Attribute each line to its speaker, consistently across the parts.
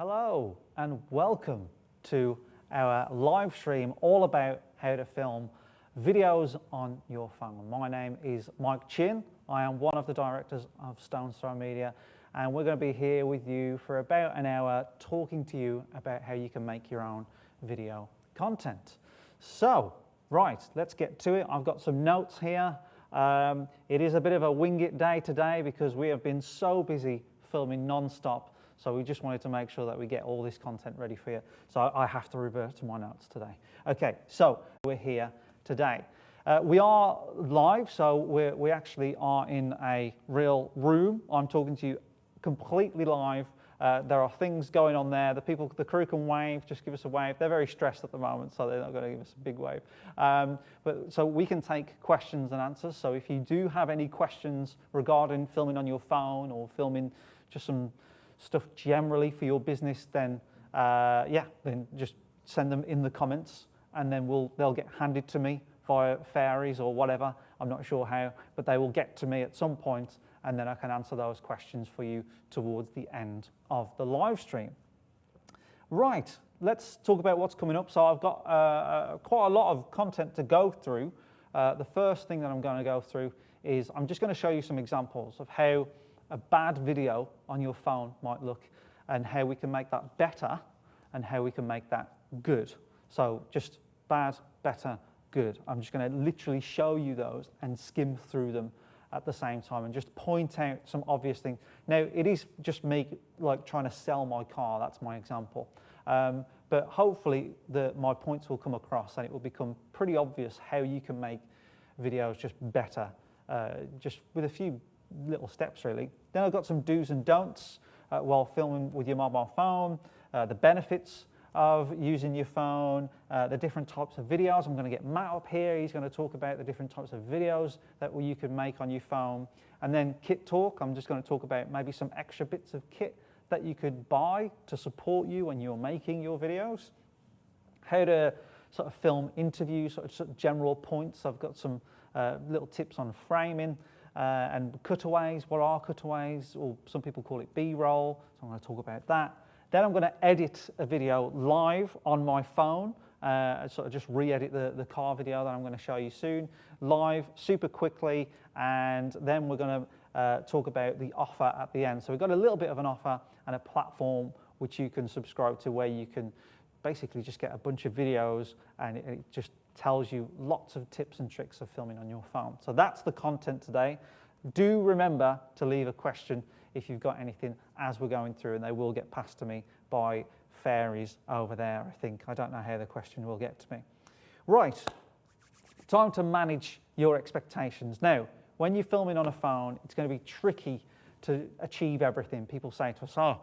Speaker 1: Hello and welcome to our live stream all about how to film videos on your phone. My name is Mike Chin. I am one of the directors of Stone's Throw Media, and we're going to be here with you for about an hour talking to you about how you can make your own video content. So, right, let's get to it. I've got some notes here. It is a bit of a wing it day today because we have been so busy filming non-stop. So we just wanted to make sure that we get all this content ready for you. So I have to revert to my notes today. Okay, so we're here today. We are live, so we actually are in a real room. I'm talking to you completely live. There are things going on there. The crew can wave, just give us a wave. They're very stressed at the moment, so they're not going to give us a big wave. So we can take questions and answers. So if you do have any questions regarding filming on your phone or filming just some stuff generally for your business, then then just send them in the comments, and then they'll get handed to me via fairies or whatever. I'm not sure how, but they will get to me at some point, and then I can answer those questions for you towards the end of the live stream. Right, let's talk about what's coming up. So I've got quite a lot of content to go through. The first thing that I'm going to go through is I'm just going to show you some examples of how a bad video on your phone might look, and how we can make that better, and how we can make that good. So just bad, better, good. I'm just going to literally show you those and skim through them at the same time and just point out some obvious things. Now, it is just me like trying to sell my car. That's my example. But hopefully my points will come across, and it will become pretty obvious how you can make videos just better, just with a few little steps really. Then I've got some do's and don'ts while filming with your mobile phone, the benefits of using your phone, the different types of videos. I'm going to get Matt up here. He's going to talk about the different types of videos that you can make on your phone. And then kit talk. I'm just going to talk about maybe some extra bits of kit that you could buy to support you when you're making your videos. How to sort of film interviews, sort of general points. I've got some little tips on framing. And cutaways. What are cutaways? Or some people call it B-roll, so I'm going to talk about that. Then I'm going to edit a video live on my phone, sort of just re-edit the car video that I'm going to show you soon, live, super quickly, and then we're going to talk about the offer at the end. So we've got a little bit of an offer and a platform which you can subscribe to, where you can basically just get a bunch of videos, and it just tells you lots of tips and tricks of filming on your phone. So that's the content today. Do remember to leave a question if you've got anything as we're going through, and they will get passed to me by fairies over there, I think. I don't know how the question will get to me. Right, time to manage your expectations. Now, when you're filming on a phone, it's going to be tricky to achieve everything. People say to us, oh,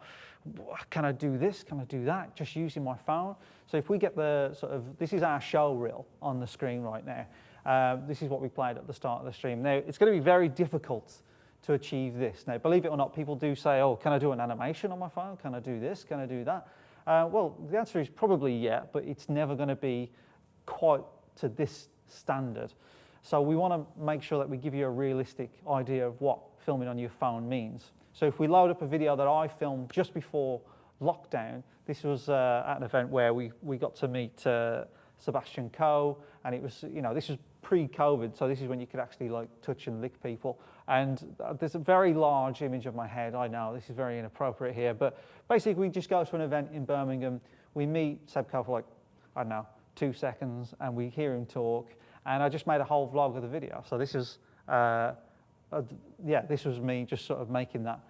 Speaker 1: can I do this? Can I do that? Just using my phone. So if we get this is our show reel on the screen right now. This is what we played at the start of the stream. Now, it's going to be very difficult to achieve this. Now, believe it or not, people do say, oh, can I do an animation on my phone? Can I do this? Can I do that? Well, the answer is probably yeah, but it's never going to be quite to this standard. So we want to make sure that we give you a realistic idea of what filming on your phone means. So if we load up a video that I filmed just before lockdown, this was at an event where we got to meet Sebastian Coe, and it was, this was pre-COVID, so this is when you could actually like touch and lick people. And there's a very large image of my head. I know this is very inappropriate here, but basically we just go to an event in Birmingham. We meet Seb Coe for like, I don't know, 2 seconds, and we hear him talk. And I just made a whole vlog of the video. So this is, this was me just sort of making that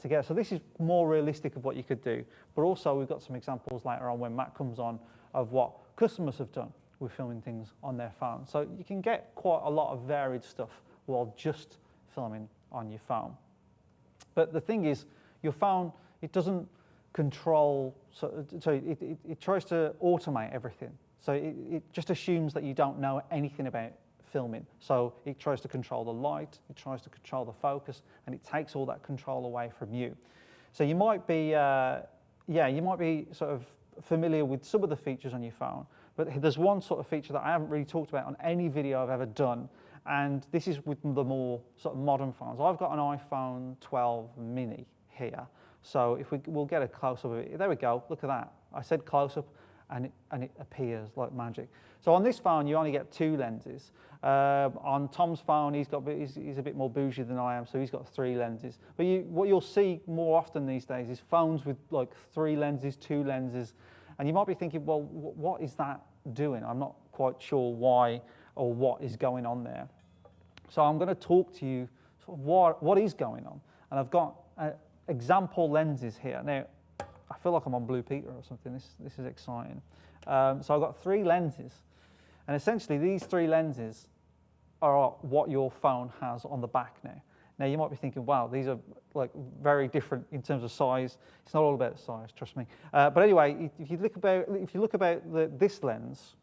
Speaker 1: together. So this is more realistic of what you could do. But also we've got some examples later on when Matt comes on of what customers have done with filming things on their phone. So you can get quite a lot of varied stuff while just filming on your phone. But the thing is, your phone, it doesn't control, it tries to automate everything. So it just assumes that you don't know anything about filming. So it tries to control the light, it tries to control the focus, and it takes all that control away from you. So you might be, you might be sort of familiar with some of the features on your phone, but there's one sort of feature that I haven't really talked about on any video I've ever done, and this is with the more sort of modern phones. I've got an iPhone 12 mini here. So if we'll get a close-up of it. There we go, look at that. I said close-up and it appears like magic. So on this phone, you only get 2 lenses. On Tom's phone, he's a bit more bougie than I am, so he's got 3 lenses. But what you'll see more often these days is phones with like 3 lenses, 2 lenses, and you might be thinking, well, what is that doing? I'm not quite sure why or what is going on there. So I'm going to talk to you sort of what is going on, and I've got example lenses here. Now, I feel like I'm on Blue Peter or something. This is exciting. So I've got 3 lenses, and essentially these 3 lenses are what your phone has on the back now. Now you might be thinking, wow, these are like very different in terms of size. It's not all about size, trust me. But anyway, if you look about this lens,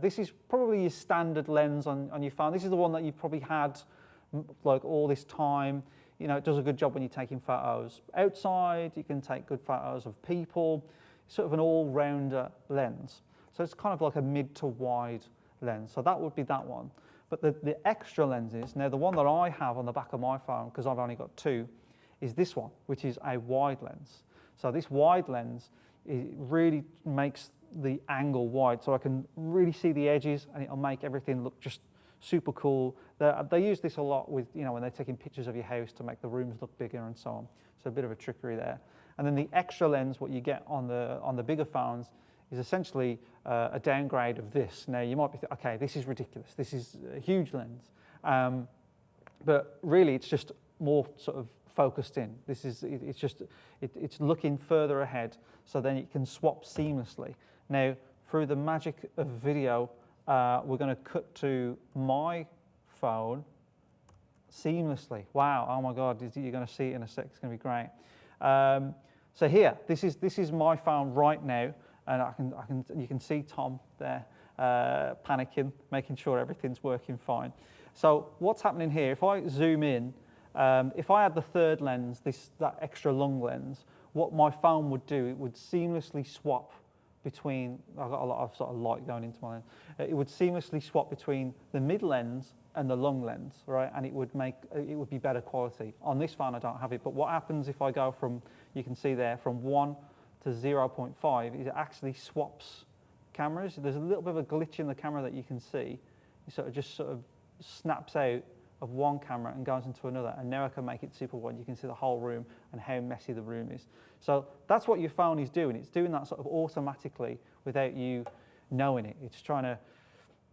Speaker 1: this is probably your standard lens on your phone. This is the one that you've probably had like all this time. You know, it does a good job when you're taking photos outside. You can take good photos of people. It's sort of an all-rounder lens. So it's kind of like a mid to wide lens. So that would be that one. But the extra lenses, now the one that I have on the back of my phone, because I've only got 2, is this one, which is a wide lens. So this wide lens, it really makes the angle wide, so I can really see the edges, and it'll make everything look just super cool. They use this a lot with, you know, when they're taking pictures of your house to make the rooms look bigger and so on. So a bit of a trickery there. And then the extra lens, what you get on the bigger phones, is essentially a downgrade of this. Now you might be thinking, okay, this is ridiculous. This is a huge lens, but really it's just more sort of focused in. It's looking further ahead, so then it can swap seamlessly. Now through the magic of video, we're going to cut to my phone seamlessly. Wow! Oh my God! You're going to see it in a sec. It's going to be great. So here, this is my phone right now. And you can see Tom there panicking, making sure everything's working fine. So what's happening here, if I zoom in, if I had the 3rd lens, that extra long lens, what my phone would do, it would seamlessly swap between, I've got a lot of sort of light going into my lens, it would seamlessly swap between the mid lens and the long lens, right? And it would be better quality. On this phone I don't have it, but what happens if I go from, you can see there, from 1 to 0.5, it actually swaps cameras. There's a little bit of a glitch in the camera that you can see. It sort of snaps out of one camera and goes into another, and now I can make it super wide. You can see the whole room and how messy the room is. So that's what your phone is doing. It's doing that sort of automatically without you knowing it. It's trying to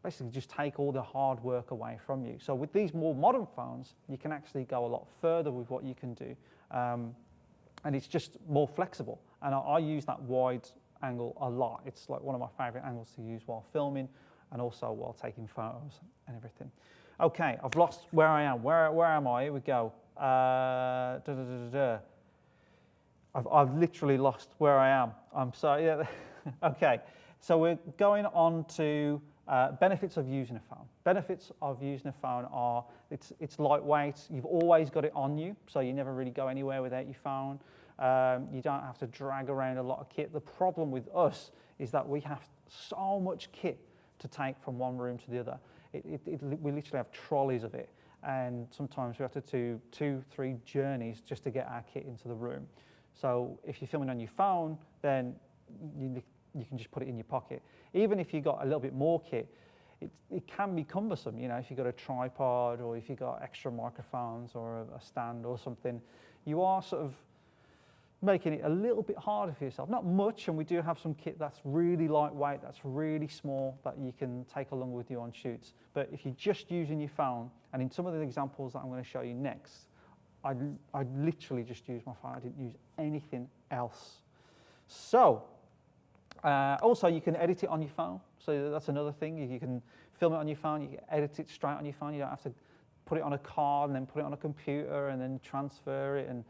Speaker 1: basically just take all the hard work away from you. So with these more modern phones, you can actually go a lot further with what you can do. And it's just more flexible. And I use that wide angle a lot. It's like one of my favorite angles to use while filming and also while taking photos and everything. Okay, I've lost where I am. Where am I? Here we go. I've literally lost where I am. I'm sorry. Yeah. Okay, so we're going on to benefits of using a phone. Benefits of using a phone are it's lightweight. You've always got it on you, so you never really go anywhere without your phone. You don't have to drag around a lot of kit. The problem with us is that we have so much kit to take from one room to the other. We literally have trolleys of it, and sometimes we have to do 2-3 journeys just to get our kit into the room. So if you're filming on your phone, then you can just put it in your pocket. Even if you've got a little bit more kit, it can be cumbersome. You know, if you've got a tripod or if you've got extra microphones or a stand or something, you are sort of making it a little bit harder for yourself. Not much, and we do have some kit that's really lightweight, that's really small, that you can take along with you on shoots. But if you're just using your phone, and in some of the examples that I'm going to show you next, I literally just used my phone. I didn't use anything else. So, also you can edit it on your phone. So that's another thing. You can film it on your phone, you can edit it straight on your phone. You don't have to put it on a card and then put it on a computer and then transfer it and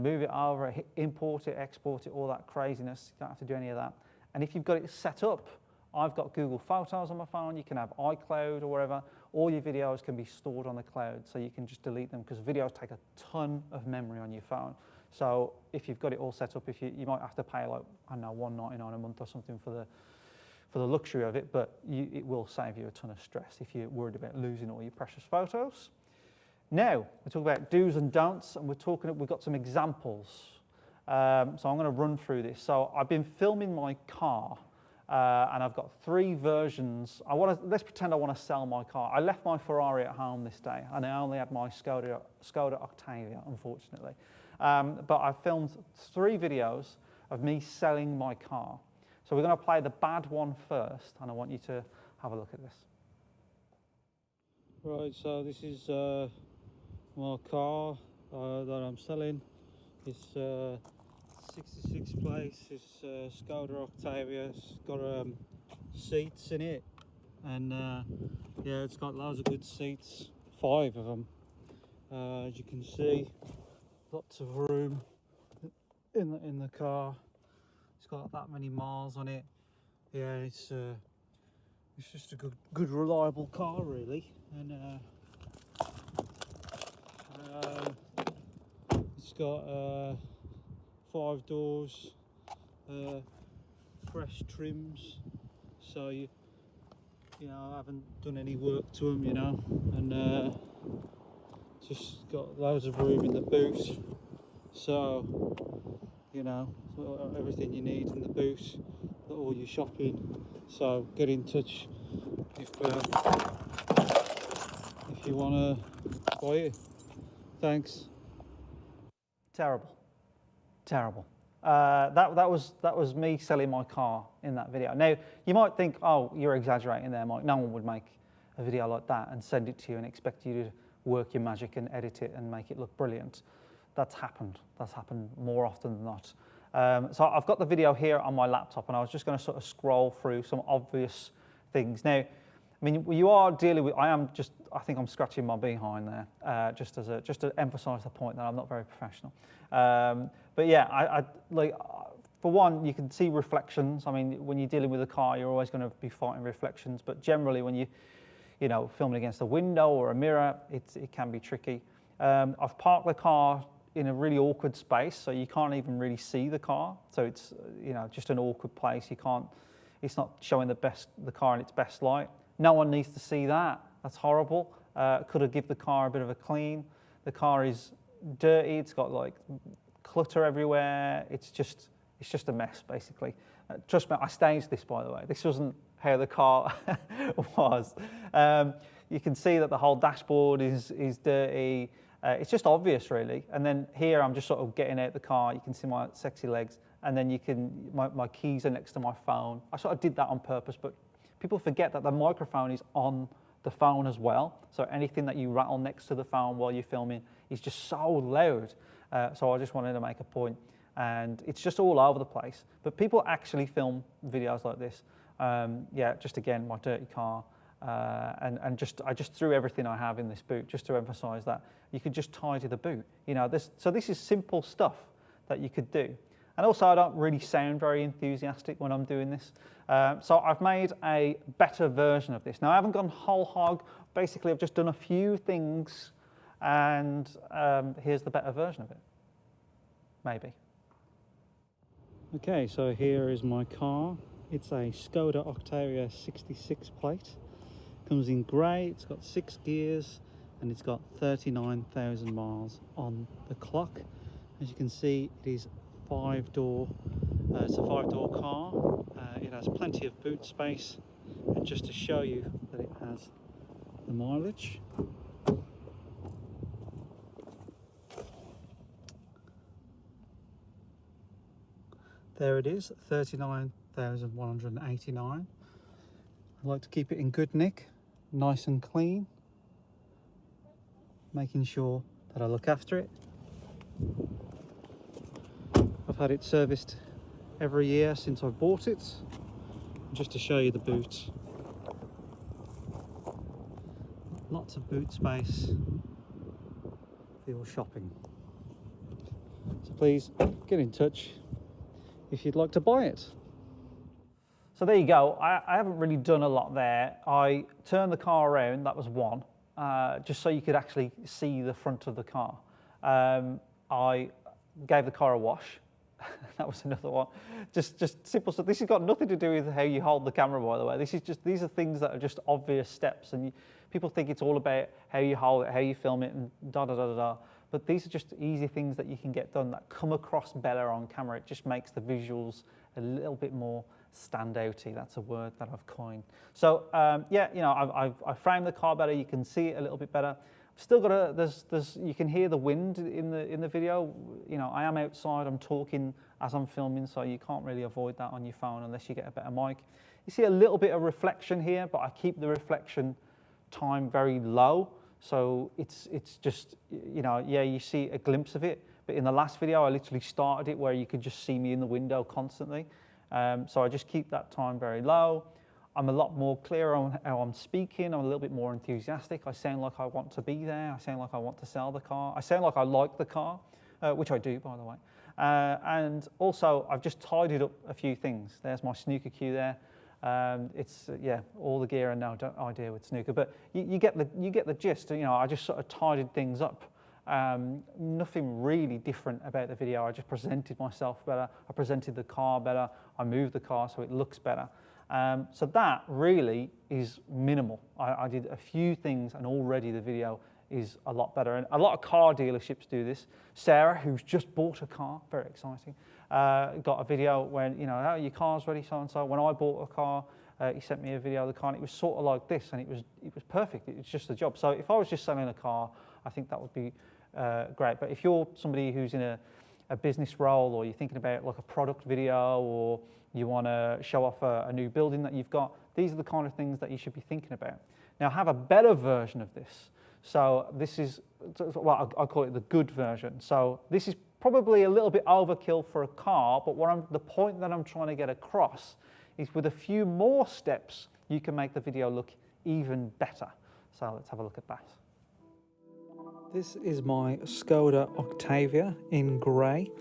Speaker 1: move it over, import it, export it, all that craziness. You don't have to do any of that. And if you've got it set up, I've got Google Photos on my phone. You can have iCloud or whatever. All your videos can be stored on the cloud, so you can just delete them, because videos take a ton of memory on your phone. So if you've got it all set up, you might have to pay like, I don't know, $1.99 a month or something for the luxury of it, but it will save you a ton of stress if you're worried about losing all your precious photos. Now, we talk about do's and don'ts, and we've got some examples. So I'm going to run through this. So I've been filming my car, and I've got 3 versions. Let's pretend I want to sell my car. I left my Ferrari at home this day, and I only had my Skoda Octavia, unfortunately. But I filmed 3 videos of me selling my car. So we're going to play the bad one first, and I want you to have a look at this. Right, so this is my car that I'm selling. It's 66 plates. It's Skoda Octavia. It's got seats in it, and yeah, it's got loads of good seats. 5 of them, as you can see. Lots of room in the car. It's got that many miles on it. Yeah, it's just a good reliable car, really. And it's got 5 doors, fresh trims, so you know, I haven't done any work to them, you know, and just got loads of room in the boot, so you know, everything you need in the boot, all your shopping. So get in touch if you want to buy it. Thanks. Terrible. That was me selling my car in that video. Now you might think, oh, you're exaggerating there, Mike. No one would make a video like that and send it to you and expect you to work your magic and edit it and make it look brilliant. That's happened more often than not. So I've got the video here on my laptop, and I was just going to sort of scroll through some obvious things. Now, I mean, you are dealing with. I think I'm scratching my behind there, just to emphasise the point that I'm not very professional. But yeah, I like. For one, you can see reflections. I mean, when you're dealing with a car, you're always going to be fighting reflections. But generally, when you know, filming against a window or a mirror, it can be tricky. I've parked the car in a really awkward space, so you can't even really see the car. So it's, you know, just an awkward place. It's not showing the car in its best light. No one needs to see that. That's horrible. Could have given the car a bit of a clean. The car is dirty. It's got like clutter everywhere. It's just a mess, basically. Trust me, I staged this, by the way. This wasn't how the car was. You can see that the whole dashboard is dirty. It's just obvious, really. And then here I'm just sort of getting out the car. You can see my sexy legs, and then my keys are next to my phone. I sort of did that on purpose, but people forget that the microphone is on the phone as well. So anything that you rattle next to the phone while you're filming is just so loud. So I just wanted to make a point, and it's just all over the place. But people actually film videos like this. Yeah, just again, my dirty car. And I just threw everything I have in this boot just to emphasise that you could just tidy the boot. You know, this is simple stuff that you could do. And also, I don't really sound very enthusiastic when I'm doing this. So I've made a better version of this. Now, I haven't gone whole hog. Basically, I've just done a few things, and here's the better version of it. Maybe. Okay, so here is my car. It's a Skoda Octavia 66 plate. Comes in grey, it's got 6 gears, and it's got 39,000 miles on the clock. As you can see, it is 5-door. It's a 5-door car. It has plenty of boot space, and just to show you that it has the mileage. There it is, 39,189. I like to keep it in good nick, nice and clean, making sure that I look after it. I've had it serviced every year since I bought it. Just to show you the boot. Lots of boot space for your shopping. So please get in touch if you'd like to buy it. So there you go. I haven't really done a lot there. I turned the car around, that was one, just so you could actually see the front of the car. I gave the car a wash. That was another one. Just simple stuff. This has got nothing to do with how you hold the camera, by the way. These are things that are just obvious steps, and people think it's all about how you hold it, how you film it, and da da da da da. but these are just easy things that you can get done that come across better on camera. It just makes the visuals a little bit more standouty. That's a word that I've coined. So yeah, you know, I've framed the car better. You can see it a little bit better. I've still got you can hear the wind in the video. You know, I am outside. I'm talking as I'm filming, so you can't really avoid that on your phone unless you get a better mic. You see a little bit of reflection here, but I keep the reflection time very low. So it's just, you know, yeah, you see a glimpse of it. But in the last video, I literally started it where you could just see me in the window constantly. So I just keep that time very low. I'm a lot more clear on how I'm speaking. I'm a little bit more enthusiastic. I sound like I want to be there. I sound like I want to sell the car. I sound like I like the car, which I do, by the way. And also, I've just tidied up a few things. There's my snooker cue there. It's yeah, all the gear and no idea with snooker, but you get the gist. You know, I just sort of tidied things up. Nothing really different about the video. I just presented myself better. I presented the car better. I moved the car so it looks better. So that really is minimal. I did a few things and already the video is a lot better. And a lot of car dealerships do this. Sarah, who's just bought a car, very exciting, got a video when, you know, oh, your car's ready, so-and-so. When I bought a car, he sent me a video of the car and it was sort of like this and it was perfect. It was just the job. So if I was just selling a car, I think that would be great. But if you're somebody who's in a business role, or you're thinking about like a product video, or you want to show off a new building that you've got, these are the kind of things that you should be thinking about. Now, have a better version of this. So this is, well, I call it the good version. So this is probably a little bit overkill for a car, but the point that I'm trying to get across is with a few more steps, you can make the video look even better. So let's have a look at that. This is my Skoda Octavia in grey.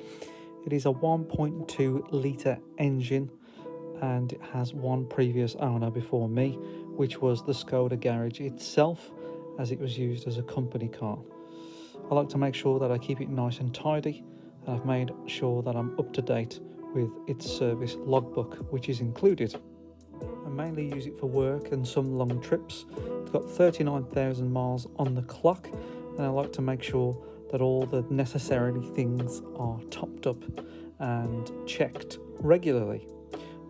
Speaker 1: It is a 1.2 litre engine and it has one previous owner before me, which was the Skoda garage itself, as it was used as a company car. I like to make sure that I keep it nice and tidy, and I've made sure that I'm up to date with its service logbook, which is included. I mainly use it for work and some long trips. It's got 39,000 miles on the clock, and I like to make sure that all the necessary things are topped up and checked regularly.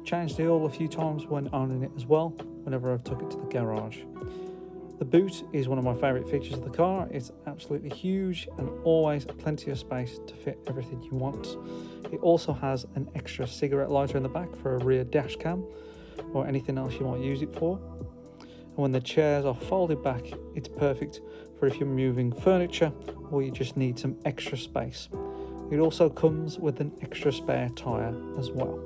Speaker 1: Changed the oil a few times when owning it as well, whenever I've took it to the garage. The boot is one of my favourite features of the car. It's absolutely huge and always plenty of space to fit everything you want. It also has an extra cigarette lighter in the back for a rear dash cam or anything else you might use it for. And when the chairs are folded back, it's perfect for if you're moving furniture or you just need some extra space. It also comes with an extra spare tyre as well.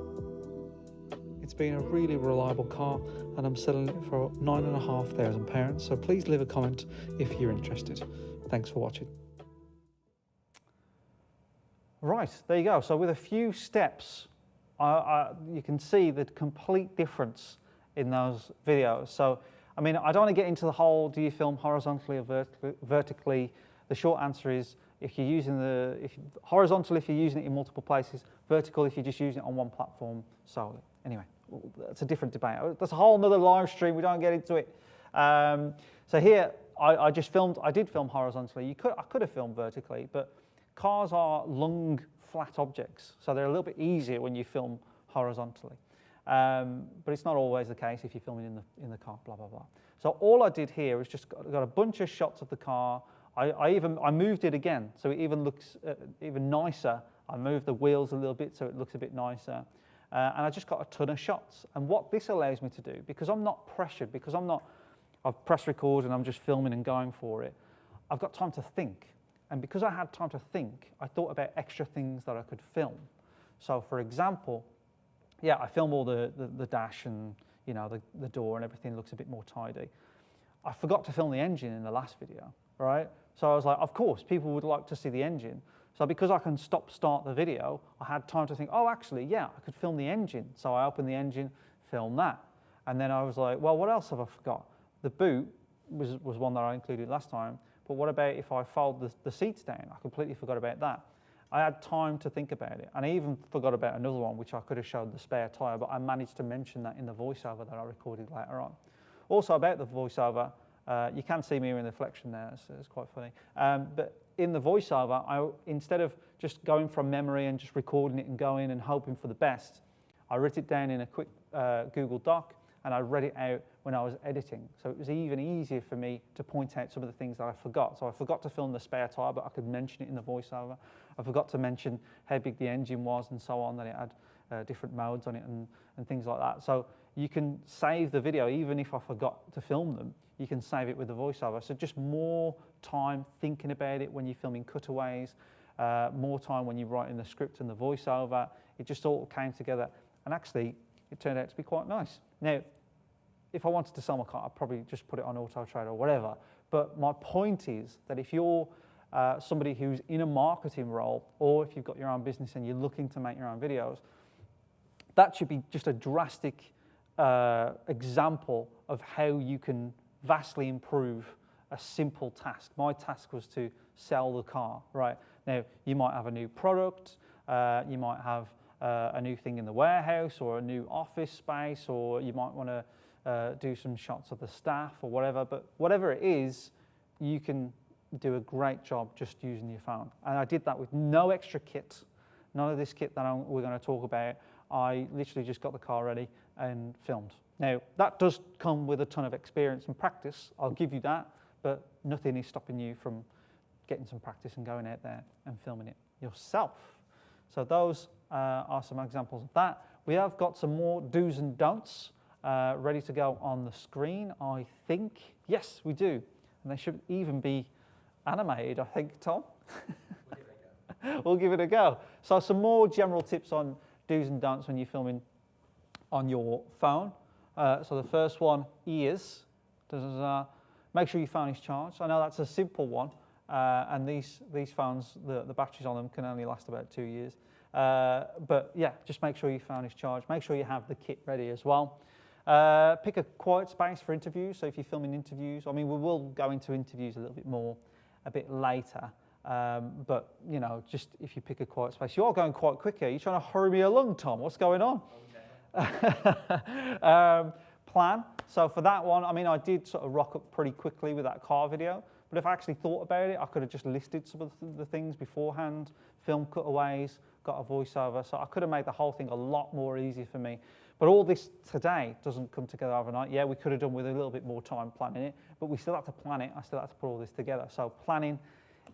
Speaker 1: It's been a really reliable car and I'm selling it for £9,500, so please leave a comment if you're interested. Thanks for watching. Right, there you go. So with a few steps, you can see the complete difference in those videos. So, I mean, I don't want to get into the whole, do you film horizontally or vertically? The short answer is, if you're using horizontal if you're using it in multiple places, vertical if you're just using it on one platform solely. Anyway, that's a different debate. That's a whole nother live stream, we don't get into it. So here, I did film horizontally. I could have filmed vertically, but cars are long, flat objects, so they're a little bit easier when you film horizontally. But it's not always the case if you're filming in the car, blah, blah, blah. So all I did here is just got a bunch of shots of the car. I moved it again, so it even looks even nicer. I moved the wheels a little bit so it looks a bit nicer. And I just got a ton of shots. And what this allows me to do, because I'm not pressured, because I've pressed record and I'm just filming and going for it, I've got time to think. And because I had time to think, I thought about extra things that I could film. So for example, yeah, I film all the dash and, you know, the door and everything looks a bit more tidy. I forgot to film the engine in the last video, right? So I was like, of course, people would like to see the engine. So because I can start the video, I had time to think, oh, actually, yeah, I could film the engine. So I opened the engine, filmed that. And then I was like, well, what else have I forgot? The boot was one that I included last time. But what about if I fold the seats down? I completely forgot about that. I had time to think about it. And I even forgot about another one, which I could have showed the spare tyre, but I managed to mention that in the voiceover that I recorded later on. Also about the voiceover, you can see me in the reflection there, so it's quite funny. But in the voiceover, instead of just going from memory and just recording it and going and hoping for the best, I wrote it down in a quick Google Doc, and I read it out when I was editing. So it was even easier for me to point out some of the things that I forgot. So I forgot to film the spare tire, but I could mention it in the voiceover. I forgot to mention how big the engine was and so on, that it had different modes on it and things like that. So you can save the video, even if I forgot to film them, you can save it with the voiceover. So just more time thinking about it when you're filming cutaways, more time when you're writing the script and the voiceover. It just all came together, and actually it turned out to be quite nice. Now, if I wanted to sell my car, I'd probably just put it on Auto Trader or whatever. But my point is that if you're somebody who's in a marketing role, or if you've got your own business and you're looking to make your own videos, that should be just a drastic example of how you can vastly improve a simple task. My task was to sell the car, right? Now, you might have a new product, you might have a new thing in the warehouse or a new office space, or you might want to do some shots of the staff or whatever, but whatever it is, you can do a great job just using your phone. And I did that with no extra kit, none of this kit that we're going to talk about. I literally just got the car ready and filmed. Now, that does come with a ton of experience and practice, I'll give you that, but nothing is stopping you from getting some practice and going out there and filming it yourself. So those are some examples of that. We have got some more do's and don'ts ready to go on the screen, I think. Yes, we do. And they should even be animated, I think, Tom. We'll give it a go. So some more general tips on do's and don'ts when you're filming on your phone. So the first one is, make sure your phone is charged. I know that's a simple one, and these phones, the batteries on them can only last about 2 years. But yeah, just make sure your phone is charged. Make sure you have the kit ready as well. Pick a quiet space for interviews. So if you're filming interviews, I mean, we will go into interviews a little bit more a bit later. But you know, just if you pick a quiet space, you are going quite quick here. You're trying to hurry me along, Tom. What's going on? Plan. So for that one, I mean, I did sort of rock up pretty quickly with that car video. But if I actually thought about it, I could have just listed some of the things beforehand, filmed cutaways, got a voiceover. So I could have made the whole thing a lot more easy for me. But all this today doesn't come together overnight. Yeah, we could have done with a little bit more time planning it, but we still have to plan it. I still have to put all this together. So planning,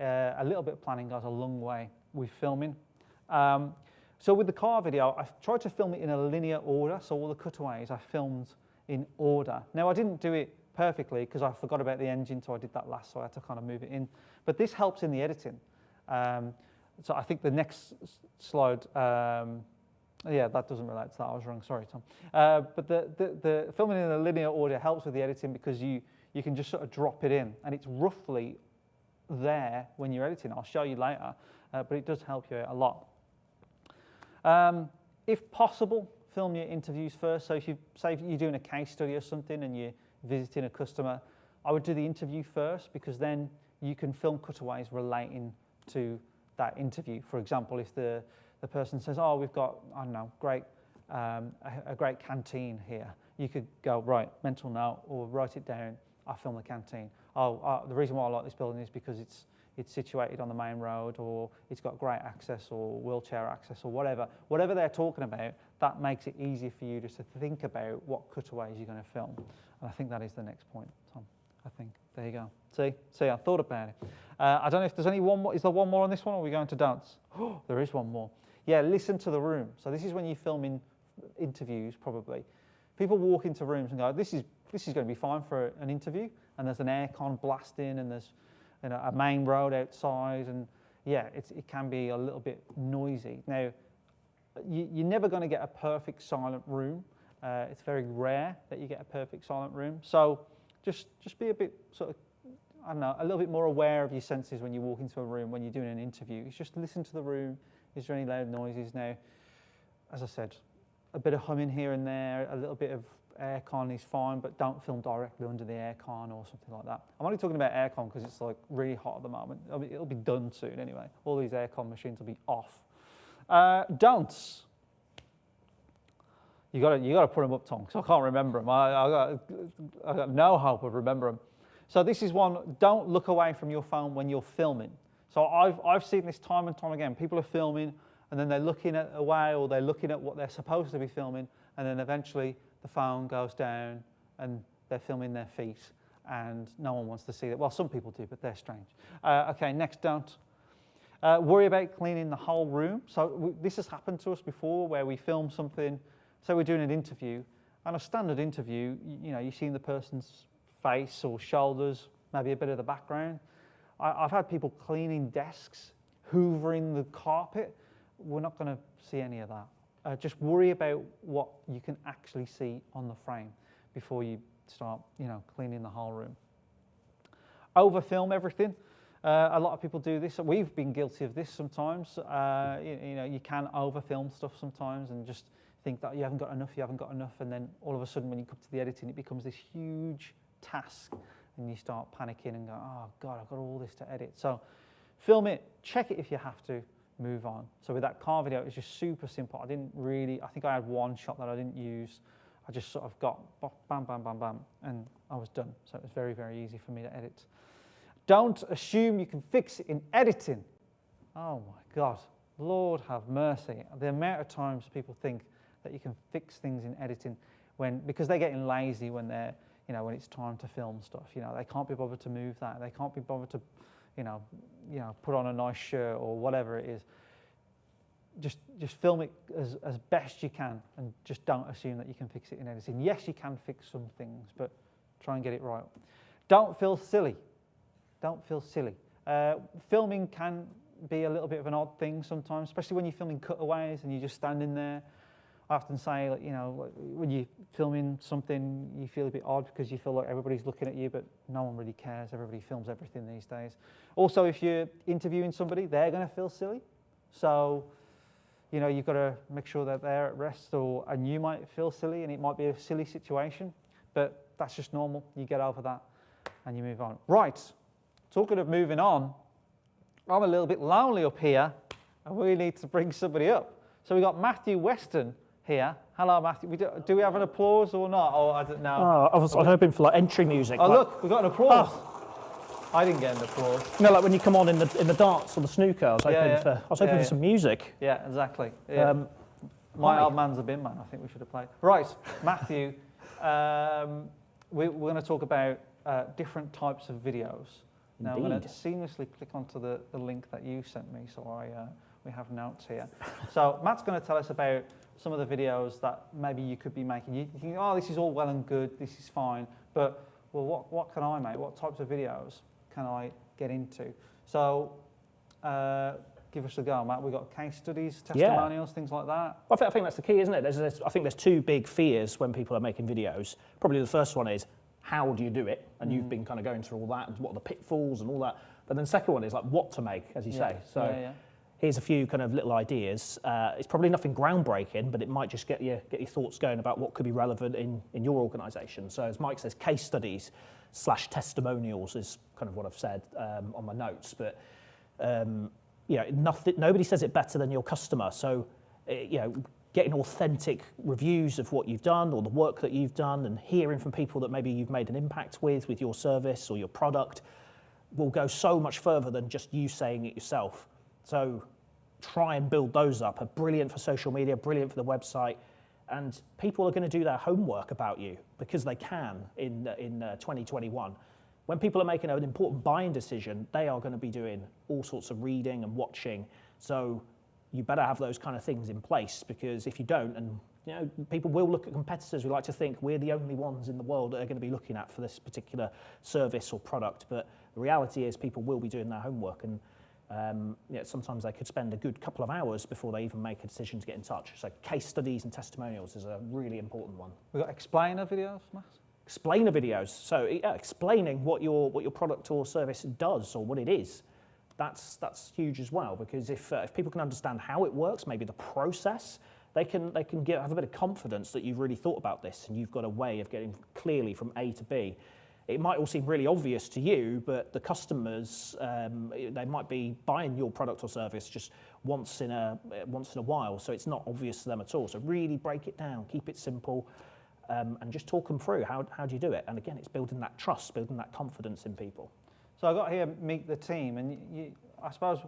Speaker 1: a little bit of planning goes a long way with filming. So with the car video, I've tried to film it in a linear order. So all the cutaways I filmed in order. Now I didn't do it perfectly because I forgot about the engine, so I did that last, so I had to kind of move it in. But this helps in the editing. So I think the next slide, yeah, that doesn't relate to that. I was wrong. Sorry, Tom. But the filming in a linear order helps with the editing because you can just sort of drop it in, and it's roughly there when you're editing. I'll show you later, but it does help you out a lot. If possible, film your interviews first. So if you say you're doing a case study or something and you're visiting a customer, I would do the interview first because then you can film cutaways relating to that interview. For example, if the person says, "Oh, we've got, I don't know, a great canteen here," you could go, right, mental note, or write it down. I film the canteen. The reason why I like this building is because it's situated on the main road, or it's got great access, or wheelchair access, or whatever. Whatever they're talking about, that makes it easier for you just to think about what cutaways you're going to film. And I think that is the next point, Tom. I think. There you go. See, I thought about it. I don't know if there's any one more. Is there one more on this one, or are we going to dance? Oh, there is one more. Yeah, listen to the room. So this is when you're filming interviews, probably. People walk into rooms and go, this is going to be fine for an interview, and there's an aircon blasting, and there's a main road outside, and yeah, it can be a little bit noisy. Now, you're never going to get a perfect silent room. It's very rare that you get a perfect silent room. So just be a bit sort of, I don't know, a little bit more aware of your senses when you walk into a room, when you're doing an interview. It's just listen to the room. Is there any loud noises? Now, as I said, a bit of humming here and there, a little bit of aircon is fine, but don't film directly under the aircon or something like that. I'm only talking about aircon because it's like really hot at the moment. It'll be done soon anyway. All these aircon machines will be off. Don'ts. You got to put them up, Tom, because I can't remember them. I got no hope of remembering them. So this is one: don't look away from your phone when you're filming. So I've seen this time and time again. People are filming and then they're looking at away or they're looking at what they're supposed to be filming, and then eventually the phone goes down and they're filming their feet and no one wants to see it. Well, some people do, but they're strange. Okay, next, don't. Worry about cleaning the whole room. So this has happened to us before where we film something, so we're doing an interview, and a standard interview, you know, you've seen the person's face or shoulders, maybe a bit of the background. I've had people cleaning desks, hoovering the carpet. We're not going to see any of that. Just worry about what you can actually see on the frame before you start, you know, cleaning the whole room. Overfilm everything. A lot of people do this. We've been guilty of this sometimes. You know, you can overfilm stuff sometimes and just think that you haven't got enough, and then all of a sudden when you come to the editing, it becomes this huge task, and you start panicking and go, oh God, I've got all this to edit. So film it, check it if you have to, move on. So with that car video, it was just super simple. I think I had one shot that I didn't use. I just sort of got bam, bam, bam, bam, and I was done. So it was very, very easy for me to edit. Don't assume you can fix it in editing. Oh my God, Lord have mercy. The amount of times people think that you can fix things in editing because they're getting lazy when they're, you know, when it's time to film stuff. You know, they can't be bothered to move that. They can't be bothered to, you know, put on a nice shirt or whatever it is. Just film it as best you can, and just don't assume that you can fix it in editing. Yes, you can fix some things, but try and get it right. Don't feel silly. Don't feel silly. Filming can be a little bit of an odd thing sometimes, especially when you're filming cutaways and you're just standing there. I often say, like, you know, when you're filming something, you feel a bit odd because you feel like everybody's looking at you, but no one really cares. Everybody films everything these days. Also, if you're interviewing somebody, they're going to feel silly. So, you know, you've got to make sure that they're at rest, and you might feel silly, and it might be a silly situation, but that's just normal. You get over that and you move on. Right, talking of moving on, I'm a little bit lonely up here, and we need to bring somebody up. So we've got Matthew Weston here. Hello, Matthew. Do we have an applause or not? Oh, I don't know.
Speaker 2: I was hoping for like entry music.
Speaker 1: Oh, look, we've got an applause. Oh. I didn't get an applause.
Speaker 2: No, like when you come on in the darts or the snooker, I was hoping for some music.
Speaker 1: Yeah, exactly. Yeah. My old man's a bin man. I think we should have played. Right, Matthew. We're going to talk about different types of videos. Now I'm going to seamlessly click onto the link that you sent me, so we have notes here. So Matt's going to tell us about some of the videos that maybe you could be making. You think, oh, this is all well and good, this is fine, but well, what can I make? What types of videos can I get into? So give us a go, Matt. We've got case studies, testimonials, things like that.
Speaker 2: I think that's the key, isn't it? I think there's two big fears when people are making videos. Probably the first one is, how do you do it? And you've been kind of going through all that, and what are the pitfalls and all that. But then the second one is like what to make, as you say. So here's a few kind of little ideas. It's probably nothing groundbreaking, but it might just get your thoughts going about what could be relevant in your organisation. So as Mike says, case studies / testimonials is kind of what I've said on my notes. But you know, nobody says it better than your customer. So you know, getting authentic reviews of what you've done or the work that you've done, and hearing from people that maybe you've made an impact with your service or your product will go so much further than just you saying it yourself. So try and build those up. Are brilliant for social media, brilliant for the website, and people are going to do their homework about you because they can in 2021. When people are making an important buying decision, they are going to be doing all sorts of reading and watching. So you better have those kind of things in place, because if you don't, and you know, people will look at competitors. We like to think we're the only ones in the world that are going to be looking at for this particular service or product, but the reality is people will be doing their homework, and you know, sometimes they could spend a good couple of hours before they even make a decision to get in touch. So case studies and testimonials is a really important one.
Speaker 1: We've got explainer videos, Matt?
Speaker 2: Explainer videos. So explaining what your product or service does or what it is. That's huge as well, because if people can understand how it works, maybe the process, they can have a bit of confidence that you've really thought about this and you've got a way of getting clearly from A to B. It might all seem really obvious to you, but the customers, they might be buying your product or service just once in a while, so it's not obvious to them at all. So really break it down, keep it simple, and just talk them through how do you do it. And again, it's building that trust, building that confidence in people.
Speaker 1: So I got here, meet the team, and I suppose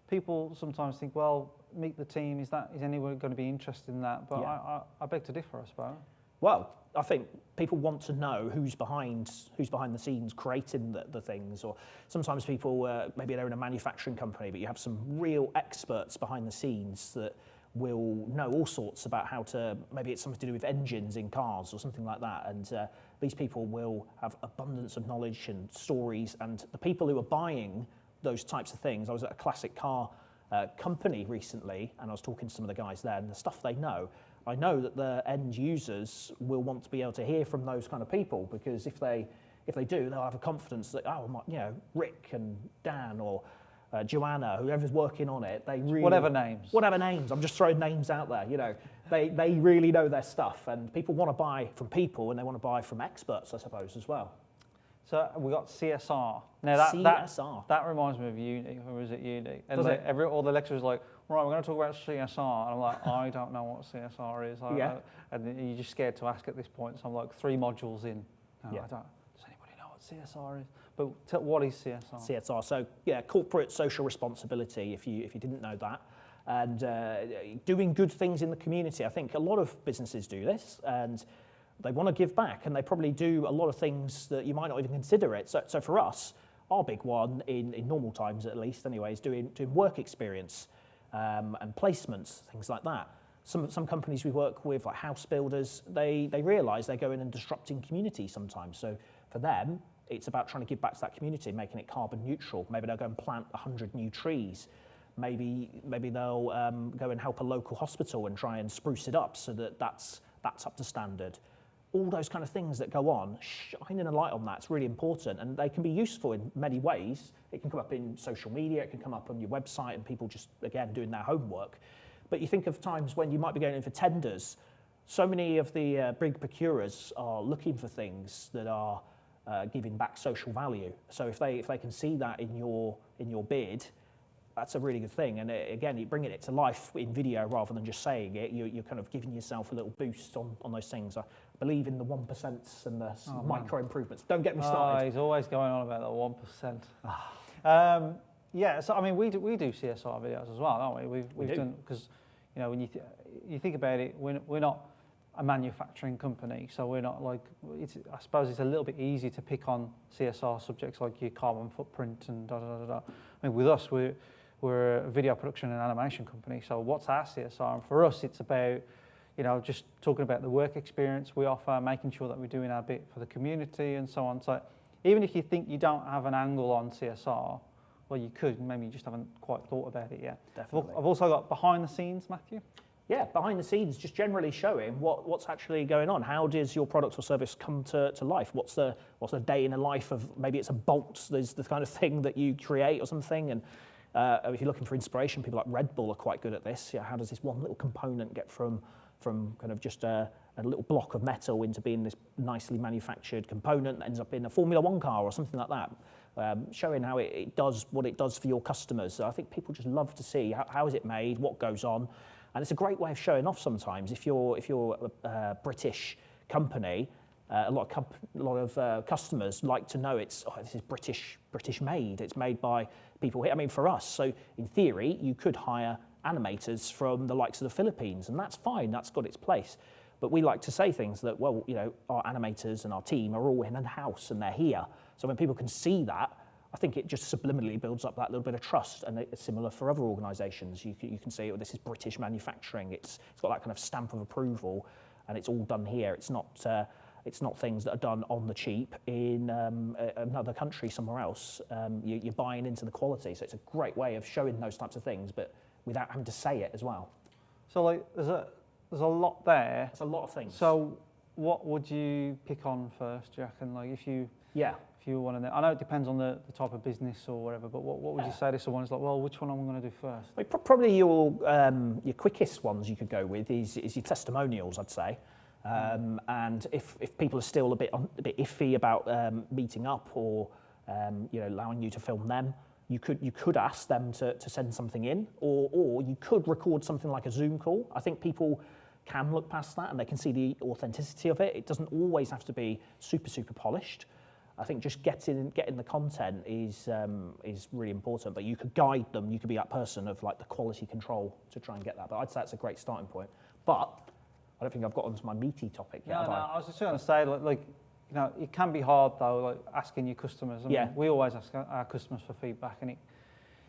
Speaker 1: people sometimes think, well, meet the team, is anyone going to be interested in that? But I beg to differ, I suppose.
Speaker 2: Well, I think people want to know who's behind the scenes creating the things, or sometimes people, maybe they're in a manufacturing company, but you have some real experts behind the scenes that will know all sorts about how to, maybe it's something to do with engines in cars or something like that, and these people will have abundance of knowledge and stories, and the people who are buying those types of things. I was at a classic car company recently, and I was talking to some of the guys there, and the stuff they know, I know that the end users will want to be able to hear from those kind of people, because if they do, they'll have a confidence that, Rick and Dan or Joanna, whoever's working on it, they really... Whatever names, I'm just throwing names out there, they really know their stuff, and people want to buy from people, and they want to buy from experts, I suppose, as well.
Speaker 1: So we got CSR. Now
Speaker 2: CSR.
Speaker 1: That reminds me of uni. Who was at uni? And all the lecturers were like, right, we're going to talk about CSR. And I'm like, I don't know what CSR is. And you're just scared to ask at this point. So I'm like 3 modules in. Does anybody know what CSR is? But what is CSR?
Speaker 2: CSR. So corporate social responsibility. If you didn't know that, and doing good things in the community. I think a lot of businesses do this, and they want to give back, and they probably do a lot of things that you might not even consider it. So for us, our big one, in normal times at least anyway, is doing work experience and placements, things like that. Some companies we work with, like house builders, they realise they're going and disrupting communities sometimes. So for them, it's about trying to give back to that community, making it carbon neutral. Maybe they'll go and plant 100 new trees. Maybe they'll go and help a local hospital and try and spruce it up so that that's up to standard. All those kind of things that go on, shining a light on that's really important, and they can be useful in many ways. It can come up in social media, it can come up on your website, and people just, again, doing their homework. But you think of times when you might be going in for tenders, so many of the big procurers are looking for things that are giving back social value. So if they can see that in your bid, that's a really good thing. And again, you're bringing it to life in video rather than just saying it. You're kind of giving yourself a little boost on those things. I believe in the 1% and the micro improvements. Don't get me started.
Speaker 1: He's always going on about the 1%. So I mean, we do CSR videos as well, don't we? We've done, because when you think about it, we're not a manufacturing company, so we're not like, I suppose it's a little bit easy to pick on CSR subjects like your carbon footprint and da da da da. I mean, with us, we're a video production and animation company, so what's our CSR? And for us, it's about, just talking about the work experience we offer, making sure that we're doing our bit for the community and so on. So even if you think you don't have an angle on CSR, well, you could, maybe you just haven't quite thought about it yet.
Speaker 2: Definitely.
Speaker 1: I've also got behind the scenes, Matthew.
Speaker 2: Yeah, behind the scenes, just generally showing what's actually going on. How does your product or service come to life? What's the day in the life of, maybe it's a bolt, there's the kind of thing that you create or something, and if you're looking for inspiration, people like Red Bull are quite good at this. How does this one little component get from kind of just a little block of metal into being this nicely manufactured component that ends up in a Formula 1 car or something like that? Showing how it does what it does for your customers. So I think people just love to see how is it made, what goes on, and it's a great way of showing off sometimes. If you're a British company, a lot of customers like to know this is British made. It's made by people here. I mean, for us, so in theory, you could hire animators from the likes of the Philippines, and that's fine. That's got its place. But we like to say things that, well, our animators and our team are all in-house and they're here. So when people can see that, I think it just subliminally builds up that little bit of trust, and it's similar for other organisations. You can say, this is British manufacturing. It's got that kind of stamp of approval, and it's all done here. It's not things that are done on the cheap in another country somewhere else. You're buying into the quality, so it's a great way of showing those types of things, but without having to say it as well.
Speaker 1: So there's a lot there.
Speaker 2: There's a lot of things.
Speaker 1: So what would you pick on first, do you reckon? If you want to know, I know it depends on the type of business or whatever, but what would you say to someone who's like, well, which one am I going to do first?
Speaker 2: Probably your quickest ones you could go with is your testimonials, I'd say. And if people are still a bit iffy about meeting up or allowing you to film them, you could ask them to send something in, or you could record something like a Zoom call. I think people can look past that and they can see the authenticity of it. It doesn't always have to be super polished. I think just getting the content is really important, but you could guide them. You could be that person of like the quality control to try and get that. But I'd say that's a great starting point. But I don't think I've got onto my meaty topic yet.
Speaker 1: No, I was just going to say, like, you know, it can be hard though, like asking your customers. I mean, we always ask our customers for feedback, and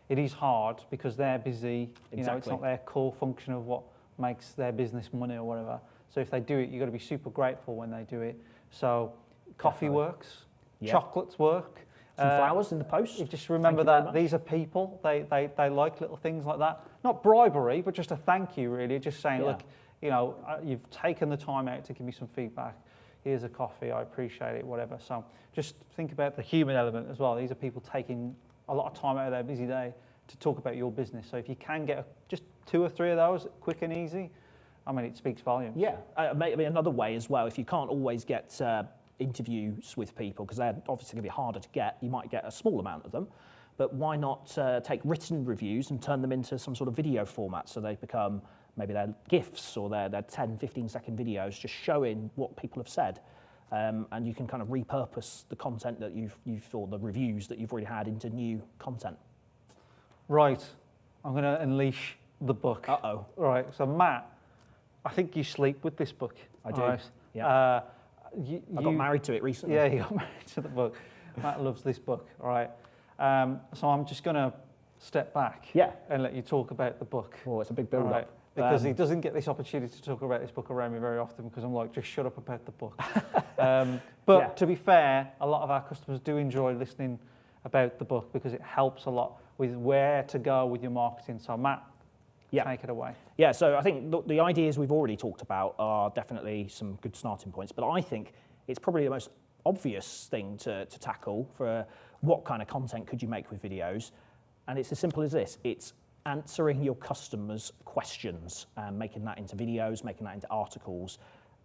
Speaker 1: it is hard because they're busy. You know, it's not their core function of what makes their business money or whatever. So if they do it, you've got to be super grateful when they do it. So coffee works, chocolates work.
Speaker 2: Some flowers in the post.
Speaker 1: You just remember that these are people. They like little things like that. Not bribery, but just a thank you, really. Just saying, look, you know, you've taken the time out to give me some feedback. Here's a coffee, I appreciate it, whatever. So just think about the human element as well. These are people taking a lot of time out of their busy day to talk about your business. So if you can get just 2 or 3 of those, quick and easy, I mean, it speaks volumes.
Speaker 2: Yeah, maybe another way as well, if you can't always get interviews with people, because they're obviously going to be harder to get, you might get a small amount of them, but why not take written reviews and turn them into some sort of video format, so they become maybe they're GIFs or they're 10, 15-second videos just showing what people have said. And you can kind of repurpose the content that you've or the reviews that you've already had into new content. Right,
Speaker 1: I'm going to unleash the book.
Speaker 2: Uh-oh.
Speaker 1: Right, so Matt, I think you sleep with this book.
Speaker 2: I do,
Speaker 1: right?
Speaker 2: yeah. I got married to it recently.
Speaker 1: Yeah, you got married to the book. Matt loves this book, all right? So I'm just going to step back and let you talk about the book.
Speaker 2: Oh, it's a big build-up.
Speaker 1: Right? Because he doesn't get this opportunity to talk about this book around me very often, because I'm like, just shut up about the book. But to be fair, a lot of our customers do enjoy listening about the book because it helps a lot with where to go with your marketing. So Matt, take it away.
Speaker 2: Yeah, so I think the ideas we've already talked about are definitely some good starting points, but I think it's probably the most obvious thing to tackle for what kind of content could you make with videos. And it's as simple as this. It's answering your customers' questions and making that into videos, making that into articles,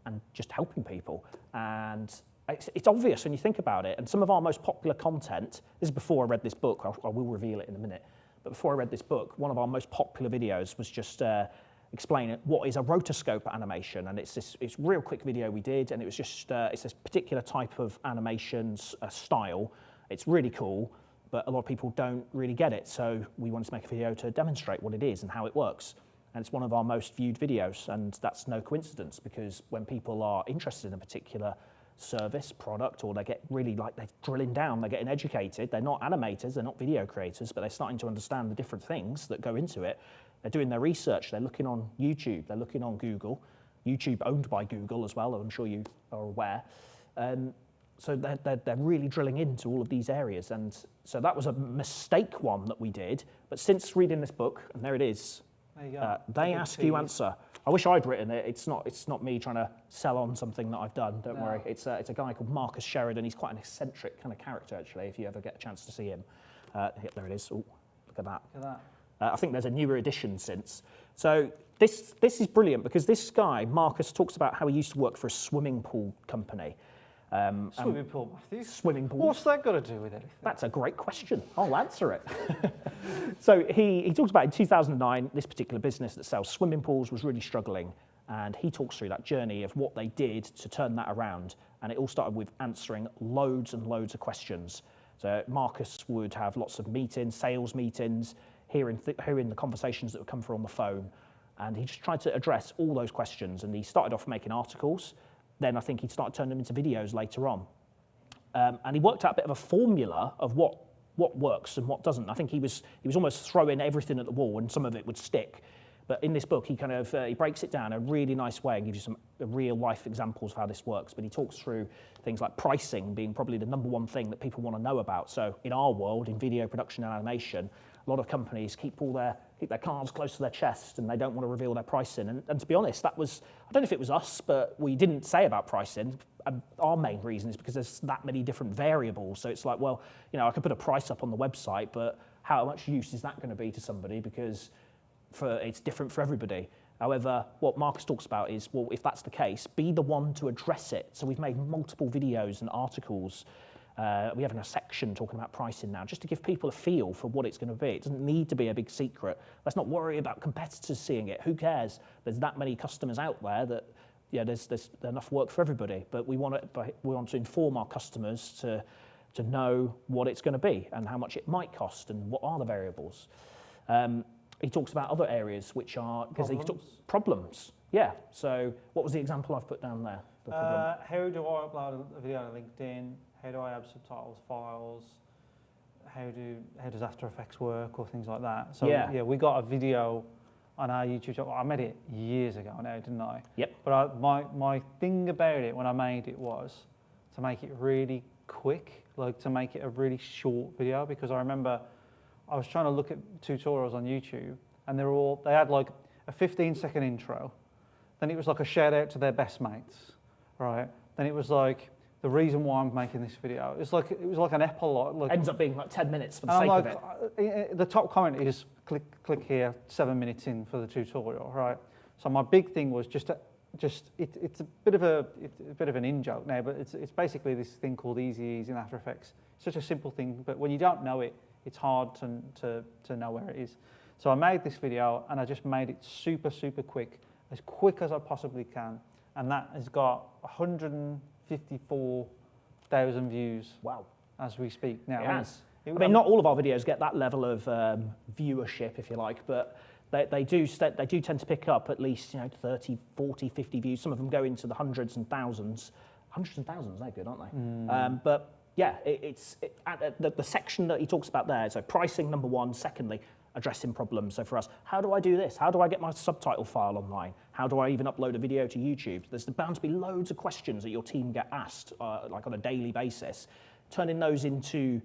Speaker 2: and just helping people. And it's obvious when you think about it. And some of our most popular content, this is before I read this book, I will reveal it in a minute, but before I read this book, one of our most popular videos was just explaining what is a rotoscope animation. And it's this real quick video we did, and it was just, it's this particular type of animation style. It's really cool, but a lot of people don't really get it. So we wanted to make a video to demonstrate what it is and how it works. And it's one of our most viewed videos, and that's no coincidence, because when people are interested in a particular service, product, or they get really like they're drilling down, they're getting educated, they're not animators, they're not video creators, but they're starting to understand the different things that go into it. They're doing their research, they're looking on YouTube, they're looking on Google, YouTube owned by Google as well, I'm sure you are aware. So they're really drilling into all of these areas, and so that was a mistake one that we did. But since reading this book, and there it is,
Speaker 1: there you go.
Speaker 2: They Ask You Answer. I wish I'd written it. It's not me trying to sell on something that I've done. Don't worry. It's a guy called Marcus Sheridan. He's quite an eccentric kind of character, actually. If you ever get a chance to see him, there it is. Oh, look at that.
Speaker 1: Look at that.
Speaker 2: I think there's a newer edition since. So this is brilliant, because this guy Marcus talks about how he used to work for a swimming pool company.
Speaker 1: Swimming pool, Matthew.
Speaker 2: Swimming pool.
Speaker 1: What's that got to do with anything?
Speaker 2: That's a great question. I'll answer it. So he talks about in 2009, this particular business that sells swimming pools was really struggling. And he talks through that journey of what they did to turn that around. And it all started with answering loads and loads of questions. So Marcus would have lots of meetings, sales meetings, hearing the conversations that would come through on the phone. And he just tried to address all those questions. And he started off making articles. Then I think he'd start turning them into videos later on. And he worked out a bit of a formula of what works and what doesn't. I think he was almost throwing everything at the wall, and some of it would stick. But in this book, he kind of he breaks it down in a really nice way and gives you some real life examples of how this works. But he talks through things like pricing being probably the number one thing that people want to know about. So in our world, in video production and animation, a lot of companies keep their cards close to their chest, and they don't want to reveal their pricing. And to be honest, that was, I don't know if it was us, but we didn't say about pricing. And our main reason is because there's that many different variables. So it's like, well, you know, I could put a price up on the website, but how much use is that going to be to somebody? Because it's different for everybody. However, what Marcus talks about is, well, if that's the case, be the one to address it. So we've made multiple videos and articles. We have a section talking about pricing now, just to give people a feel for what it's going to be. It doesn't need to be a big secret. Let's not worry about competitors seeing it. Who cares? There's that many customers out there that, yeah, there's enough work for everybody. But we want to inform our customers to to know what it's going to be and how much it might cost and what are the variables. He talks about other areas which are problems. Yeah. So what was the example I've put down there? The problem.
Speaker 1: How do I upload a video to LinkedIn? How do I add subtitles files? How does After Effects work or things like that? So yeah, we got a video on our YouTube channel. I made it years ago now, didn't I?
Speaker 2: Yep.
Speaker 1: But my thing about it when I made it was to make it really quick, like to make it a really short video, because I remember I was trying to look at tutorials on YouTube and they had like a 15-second intro, then it was like a shout out to their best mates, right? Then it was like the reason why I'm making this video. It was like an epilogue. Like,
Speaker 2: ends up being like 10 minutes for the sake of it.
Speaker 1: The top comment is click here, 7 minutes in for the tutorial, right? So my big thing was it's a bit of an in joke now, but it's basically this thing called easy ease in After Effects. It's such a simple thing, but when you don't know it, it's hard to know where it is. So I made this video and I just made it super quick as I possibly can, and that has got 154,000 views.
Speaker 2: Wow.
Speaker 1: As we speak now.
Speaker 2: Yes. I mean, not all of our videos get that level of viewership, if you like, but they do tend to pick up at least 30, 40, 50 views. Some of them go into the hundreds and thousands. Hundreds and thousands, they're good, aren't they? But yeah, the section that he talks about there, so pricing, number one. Secondly, addressing problems. So for us, how do I do this? How do I get my subtitle file online? How do I even upload a video to YouTube? There's bound to be loads of questions that your team get asked like on a daily basis. Turning those into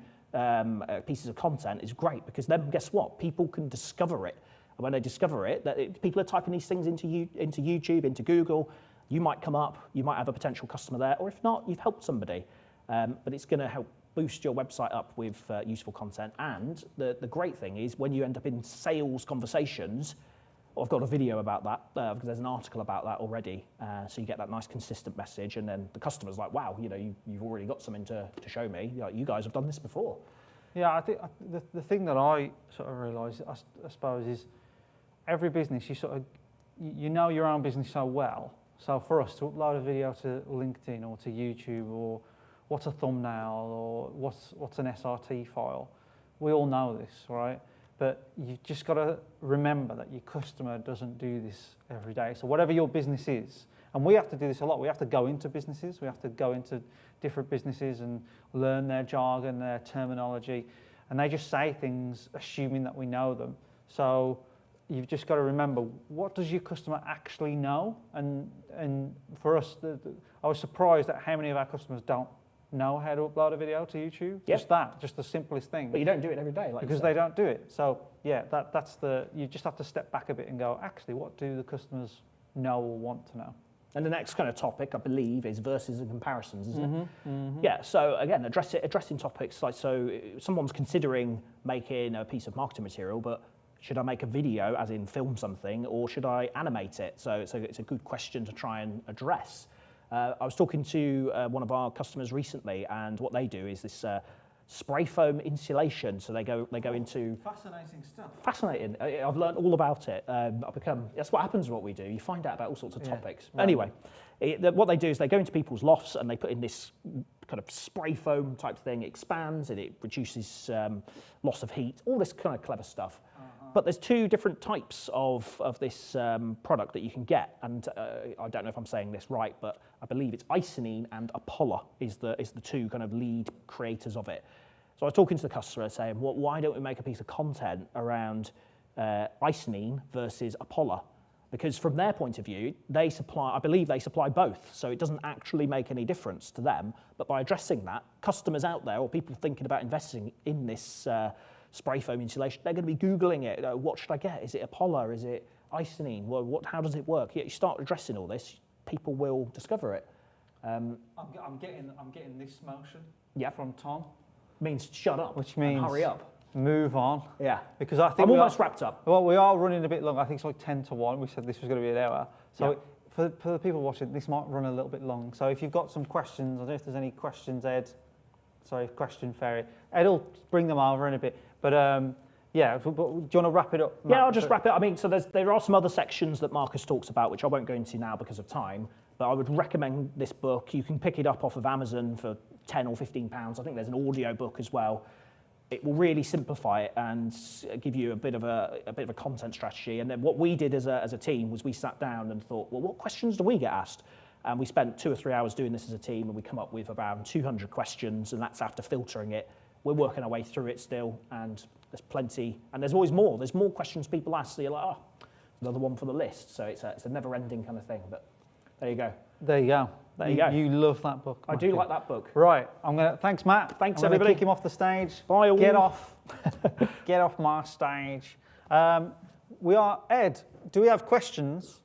Speaker 2: pieces of content is great, because then guess what? People can discover it. And when they discover it, people are typing these things into YouTube, into Google. You might come up, you might have a potential customer there, or if not, you've helped somebody. But it's going to help boost your website up with useful content. And the great thing is when you end up in sales conversations, I've got a video about that because there's an article about that already. So you get that nice consistent message, and then the customer's like, wow, you've already got something to show me. You guys have done this before. Yeah, I think the thing that I sort of realised, I suppose, is every business, you know your own business so well. So for us to upload a video to LinkedIn or to YouTube, or what's a thumbnail, or what's an SRT file, we all know this, right? But you've just got to remember that your customer doesn't do this every day. So whatever your business is, and we have to do this a lot, we have to go into businesses, we have to go into different businesses and learn their jargon, their terminology, and they just say things assuming that we know them. So you've just got to remember, what does your customer actually know? And for us, I was surprised at how many of our customers don't know how to upload a video to YouTube. Yep.
Speaker 1: Just the simplest thing.
Speaker 2: But you don't do it every day, like
Speaker 1: because they don't do it. So yeah, you just have to step back a bit and go, actually, what do the customers know or want to know?
Speaker 2: And the next kind of topic, I believe, is versus and comparisons, isn't it? Mm-hmm. Yeah, so again, addressing topics like, so someone's considering making a piece of marketing material, but should I make a video, as in film something, or should I animate it? So it's a good question to try and address. I was talking to one of our customers recently, and what they do is this spray foam insulation. So they go into
Speaker 1: fascinating stuff.
Speaker 2: Fascinating. I've learned all about it. That's what happens with what we do. You find out about all sorts of topics. Right. Anyway, what they do is they go into people's lofts and they put in this kind of spray foam type thing. It expands and it reduces loss of heat. All this kind of clever stuff. But there's two different types of this product that you can get, and I don't know if I'm saying this right, but I believe it's Isinine and Apollo is the two kind of lead creators of it. So I was talking to the customer saying, well, why don't we make a piece of content around Isinine versus Apollo? Because from their point of view, I believe they supply both, so it doesn't actually make any difference to them. But by addressing that, customers out there or people thinking about investing in this spray foam insulation, they're going to be Googling it. What should I get? Is it Apollo? Is it Isinine? Well, how does it work? Yeah, you start addressing all this, people will discover it.
Speaker 1: I'm getting this motion from Tom.
Speaker 2: Means shut up.
Speaker 1: Which means
Speaker 2: hurry up.
Speaker 1: Move on.
Speaker 2: Yeah.
Speaker 1: Because I think
Speaker 2: I'm almost wrapped up.
Speaker 1: Well, we are running a bit long. I think it's like 10 to 1. We said this was going to be an hour. So for the people watching, this might run a little bit long. So if you've got some questions, I don't know if there's any questions, Ed. Sorry, question fairy. Ed will bring them over in a bit. But do you want to wrap it up, Matt?
Speaker 2: Yeah, I'll just wrap it up. I mean, so there are some other sections that Marcus talks about, which I won't go into now because of time. But I would recommend this book. You can pick it up off of Amazon for £10 or £15. I think there's an audio book as well. It will really simplify it and give you a bit of a content strategy. And then what we did as a team was we sat down and thought, well, what questions do we get asked? And we spent 2 or 3 hours doing this as a team, and we come up with around 200 questions, and that's after filtering it. We're working our way through it still, and there's plenty, and there's always more. There's more questions people ask, so you're like, oh, another one for the list. So it's a never-ending kind of thing. But there you go.
Speaker 1: There you go.
Speaker 2: There you go.
Speaker 1: You love that book.
Speaker 2: I do like that book.
Speaker 1: Right. Thanks, Matt.
Speaker 2: Thanks,
Speaker 1: I'm
Speaker 2: everybody.
Speaker 1: Kick him off the stage.
Speaker 2: Bye all.
Speaker 1: Get off. Get off my stage. Ed, do we have questions?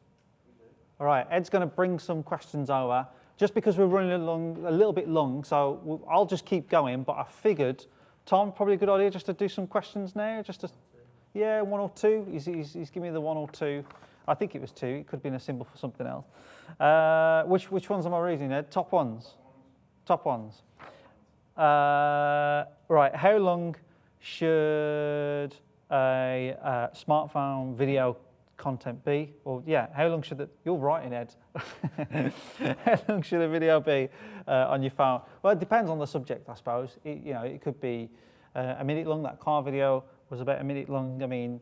Speaker 1: All right, Ed's going to bring some questions over. Just because we're running a little bit long, so I'll just keep going. But I figured, Tom, probably a good idea just to do some questions now. Yeah, 1 or 2. He's giving me the 1 or 2. I think it was 2. It could have been a symbol for something else. Which ones am I reading, Ed? Top ones. Top ones. Right. How long should a smartphone video content be? Or yeah, how long should you're writing, Ed. How long should a video be on your phone? Well, it depends on the subject, I suppose. It could be a minute long. That car video was about a minute long. I mean,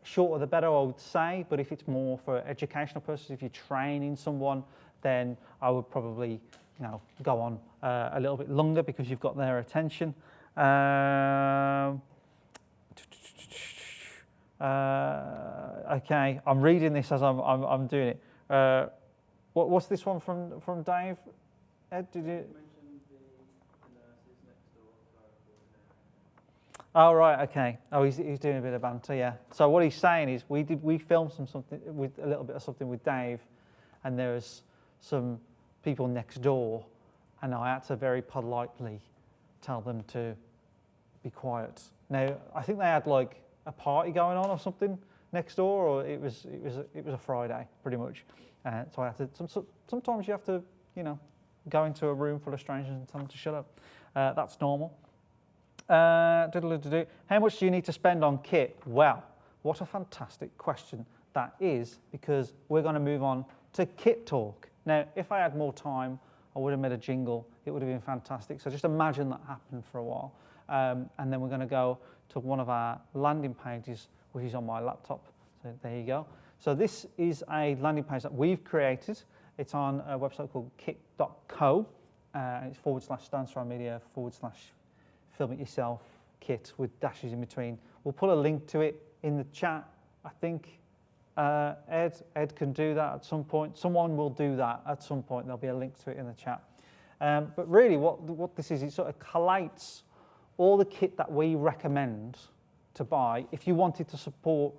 Speaker 1: shorter the better, I would say. But if it's more for educational purposes, if you're training someone, then I would probably, go on a little bit longer because you've got their attention. Okay, I'm reading this as I'm doing it. What's this one from Dave? Ed, did you? Oh right, okay. Oh, he's doing a bit of banter, yeah. So what he's saying is we filmed something with a little bit of something with Dave, and there was some people next door, and I had to very politely tell them to be quiet. Now I think they had like a party going on or something next door, or it was a Friday pretty much. So I had to. Sometimes you have to, go into a room full of strangers and tell them to shut up. That's normal. How much do you need to spend on kit? Well, what a fantastic question that is, because we're going to move on to kit talk. Now, if I had more time, I would have made a jingle. It would have been fantastic. So just imagine that happened for a while. And then we're going to go to one of our landing pages, which is on my laptop. So there you go. So this is a landing page that we've created. It's on a website called kit.co. And it's /Stanstone Media / film it yourself kit with dashes in between. We'll put a link to it in the chat. I think Ed can do that at some point. Someone will do that at some point. There'll be a link to it in the chat. But really what this is, it sort of collates all the kit that we recommend to buy if you wanted to support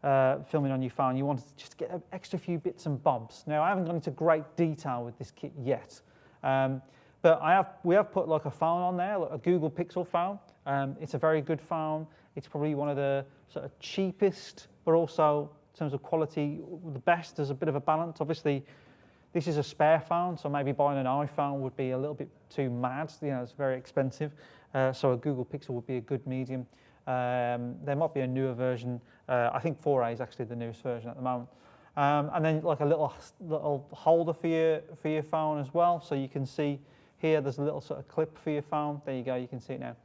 Speaker 1: filming on your phone. You wanted to just get an extra few bits and bobs. Now, I haven't gone into great detail with this kit yet. But we have put like a phone on there, like a Google Pixel phone. It's a very good phone. It's probably one of the sort of cheapest, but also in terms of quality, the best. There's a bit of a balance. Obviously, this is a spare phone, so maybe buying an iPhone would be a little bit too mad. It's very expensive. So a Google Pixel would be a good medium. There might be a newer version. I think 4A is actually the newest version at the moment. And then like a little holder for your phone as well, so you can see. Here, there's a little sort of clip for your phone. There you go, you can see it now.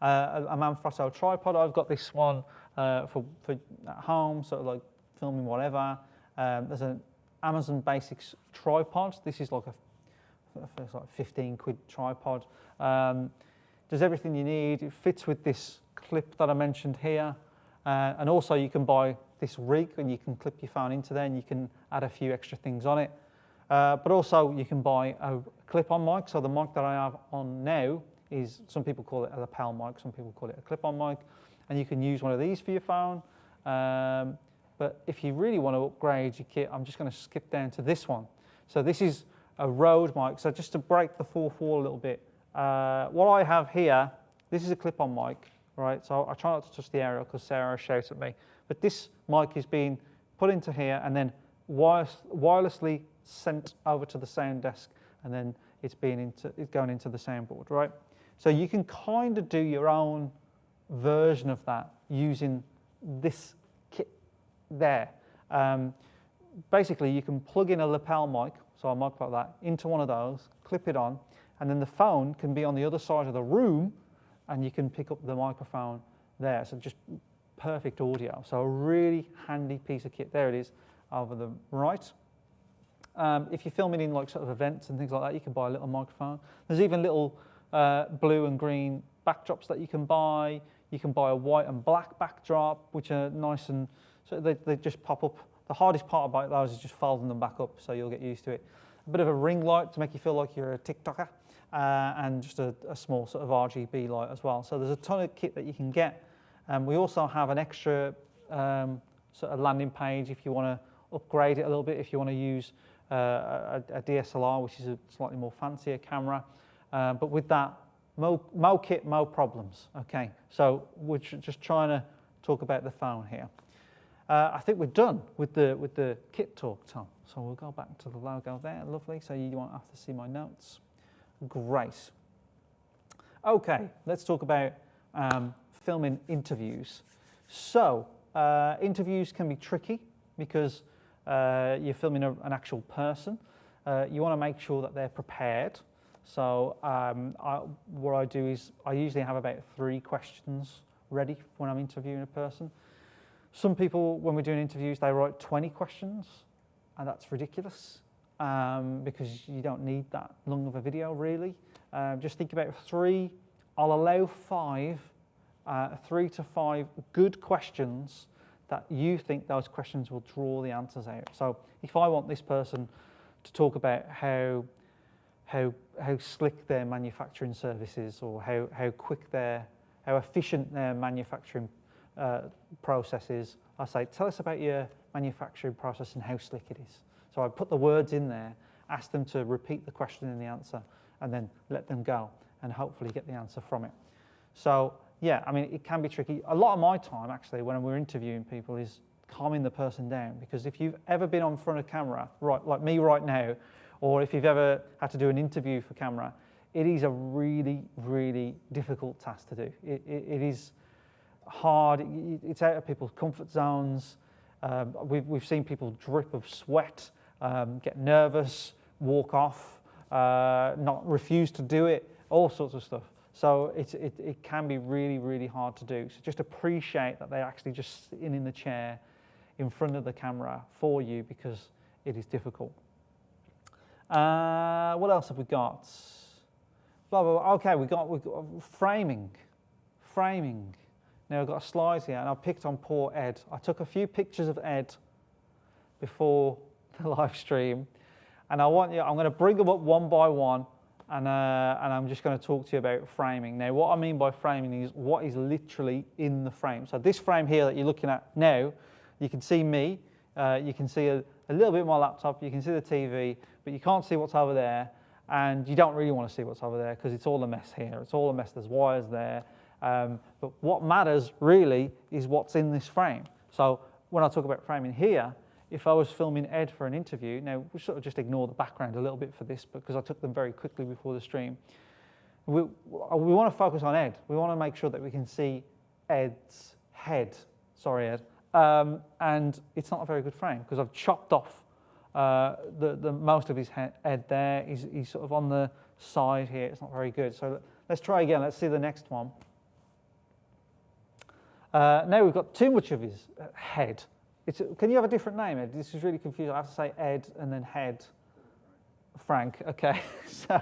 Speaker 1: A Manfrotto tripod. I've got this one for at home, sort of like filming whatever. There's an Amazon Basics tripod. This is like it's like 15 quid tripod. Does everything you need. It fits with this clip that I mentioned here. And also you can buy this rig and you can clip your phone into there and you can add a few extra things on it. But also you can buy a clip-on mic. So the mic that I have on now is, some people call it a lapel mic, some people call it a clip-on mic. And you can use one of these for your phone. But if you really want to upgrade your kit, I'm just going to skip down to this one. So this is a Rode mic. So just to break the fourth wall a little bit, what I have here, this is a clip-on mic, right? So I try not to touch the aerial because Sarah shouts at me. But this mic is being put into here and then wirelessly sent over to the sound desk, and then it's going into the soundboard, right? So you can kind of do your own version of that using this kit there. basically you can plug in a lapel mic, so a mic like that, into one of those, clip it on, and then the phone can be on the other side of the room, and you can pick up the microphone there. So just perfect audio. So a really handy piece of kit. There it is over the right. If you're filming in like sort of events and things like that, you can buy a little microphone. There's even little blue and green backdrops that you can buy. You can buy a white and black backdrop, which are nice, and so they just pop up. The hardest part about those is just folding them back up, so you'll get used to it. A bit of a ring light to make you feel like you're a TikToker, and just a small sort of RGB light as well. So there's a ton of kit that you can get. We also have an extra sort of landing page if you want to upgrade it a little bit, if you want to use a DSLR, which is a slightly more fancier camera. But with that, mo kit, mo problems. Okay, so we're just trying to talk about the phone here. I think we're done with the kit talk, Tom. So we'll go back to the logo there. Lovely. So you won't have to see my notes. Great. Okay, let's talk about filming interviews. So interviews can be tricky because you're filming an actual person. You want to make sure that they're prepared. So what I do is I usually have about 3 questions ready when I'm interviewing a person. Some people, when we're doing interviews, they write 20 questions, and that's ridiculous because you don't need that long of a video, really. Just think about 3. I'll allow 5, 3 to 5 good questions that you think those questions will draw the answers out. So if I want this person to talk about how slick their manufacturing service is, or how efficient their manufacturing process is, I say, tell us about your manufacturing process and how slick it is. So I put the words in there, ask them to repeat the question and the answer, and then let them go and hopefully get the answer from it. So yeah, I mean, it can be tricky. A lot of my time, actually, when we're interviewing people is calming the person down, because if you've ever been on front of camera, right, like me right now, or if you've ever had to do an interview for camera, it is a really, really difficult task to do. It is hard. It's out of people's comfort zones. We've seen people drip of sweat, get nervous, walk off, not refuse to do it, all sorts of stuff. So it can be really, really hard to do. So just appreciate that they're actually just sitting in the chair in front of the camera for you, because it is difficult. What else have we got? Blah, blah, blah. Okay, we've got framing. Now I've got a slide here, and I picked on poor Ed. I took a few pictures of Ed before the live stream, and I'm going to bring them up one by one, and I'm just going to talk to you about framing. Now, what I mean by framing is what is literally in the frame. So this frame here that you're looking at now, you can see me, you can see a little bit of my laptop, you can see the TV, but you can't see what's over there, and you don't really want to see what's over there because it's all a mess here. It's all a mess. There's wires there. But what matters really is what's in this frame. So when I talk about framing here, if I was filming Ed for an interview, now we sort of just ignore the background a little bit for this because I took them very quickly before the stream. We want to focus on Ed. We want to make sure that we can see Ed's head. Sorry, Ed. And it's not a very good frame because I've chopped off the most of his head there. He's sort of on the side here. It's not very good. So let's try again. Let's see the next one. Now we've got too much of his head. Can you have a different name, Ed? This is really confusing. I have to say Ed and then head. Frank, okay. So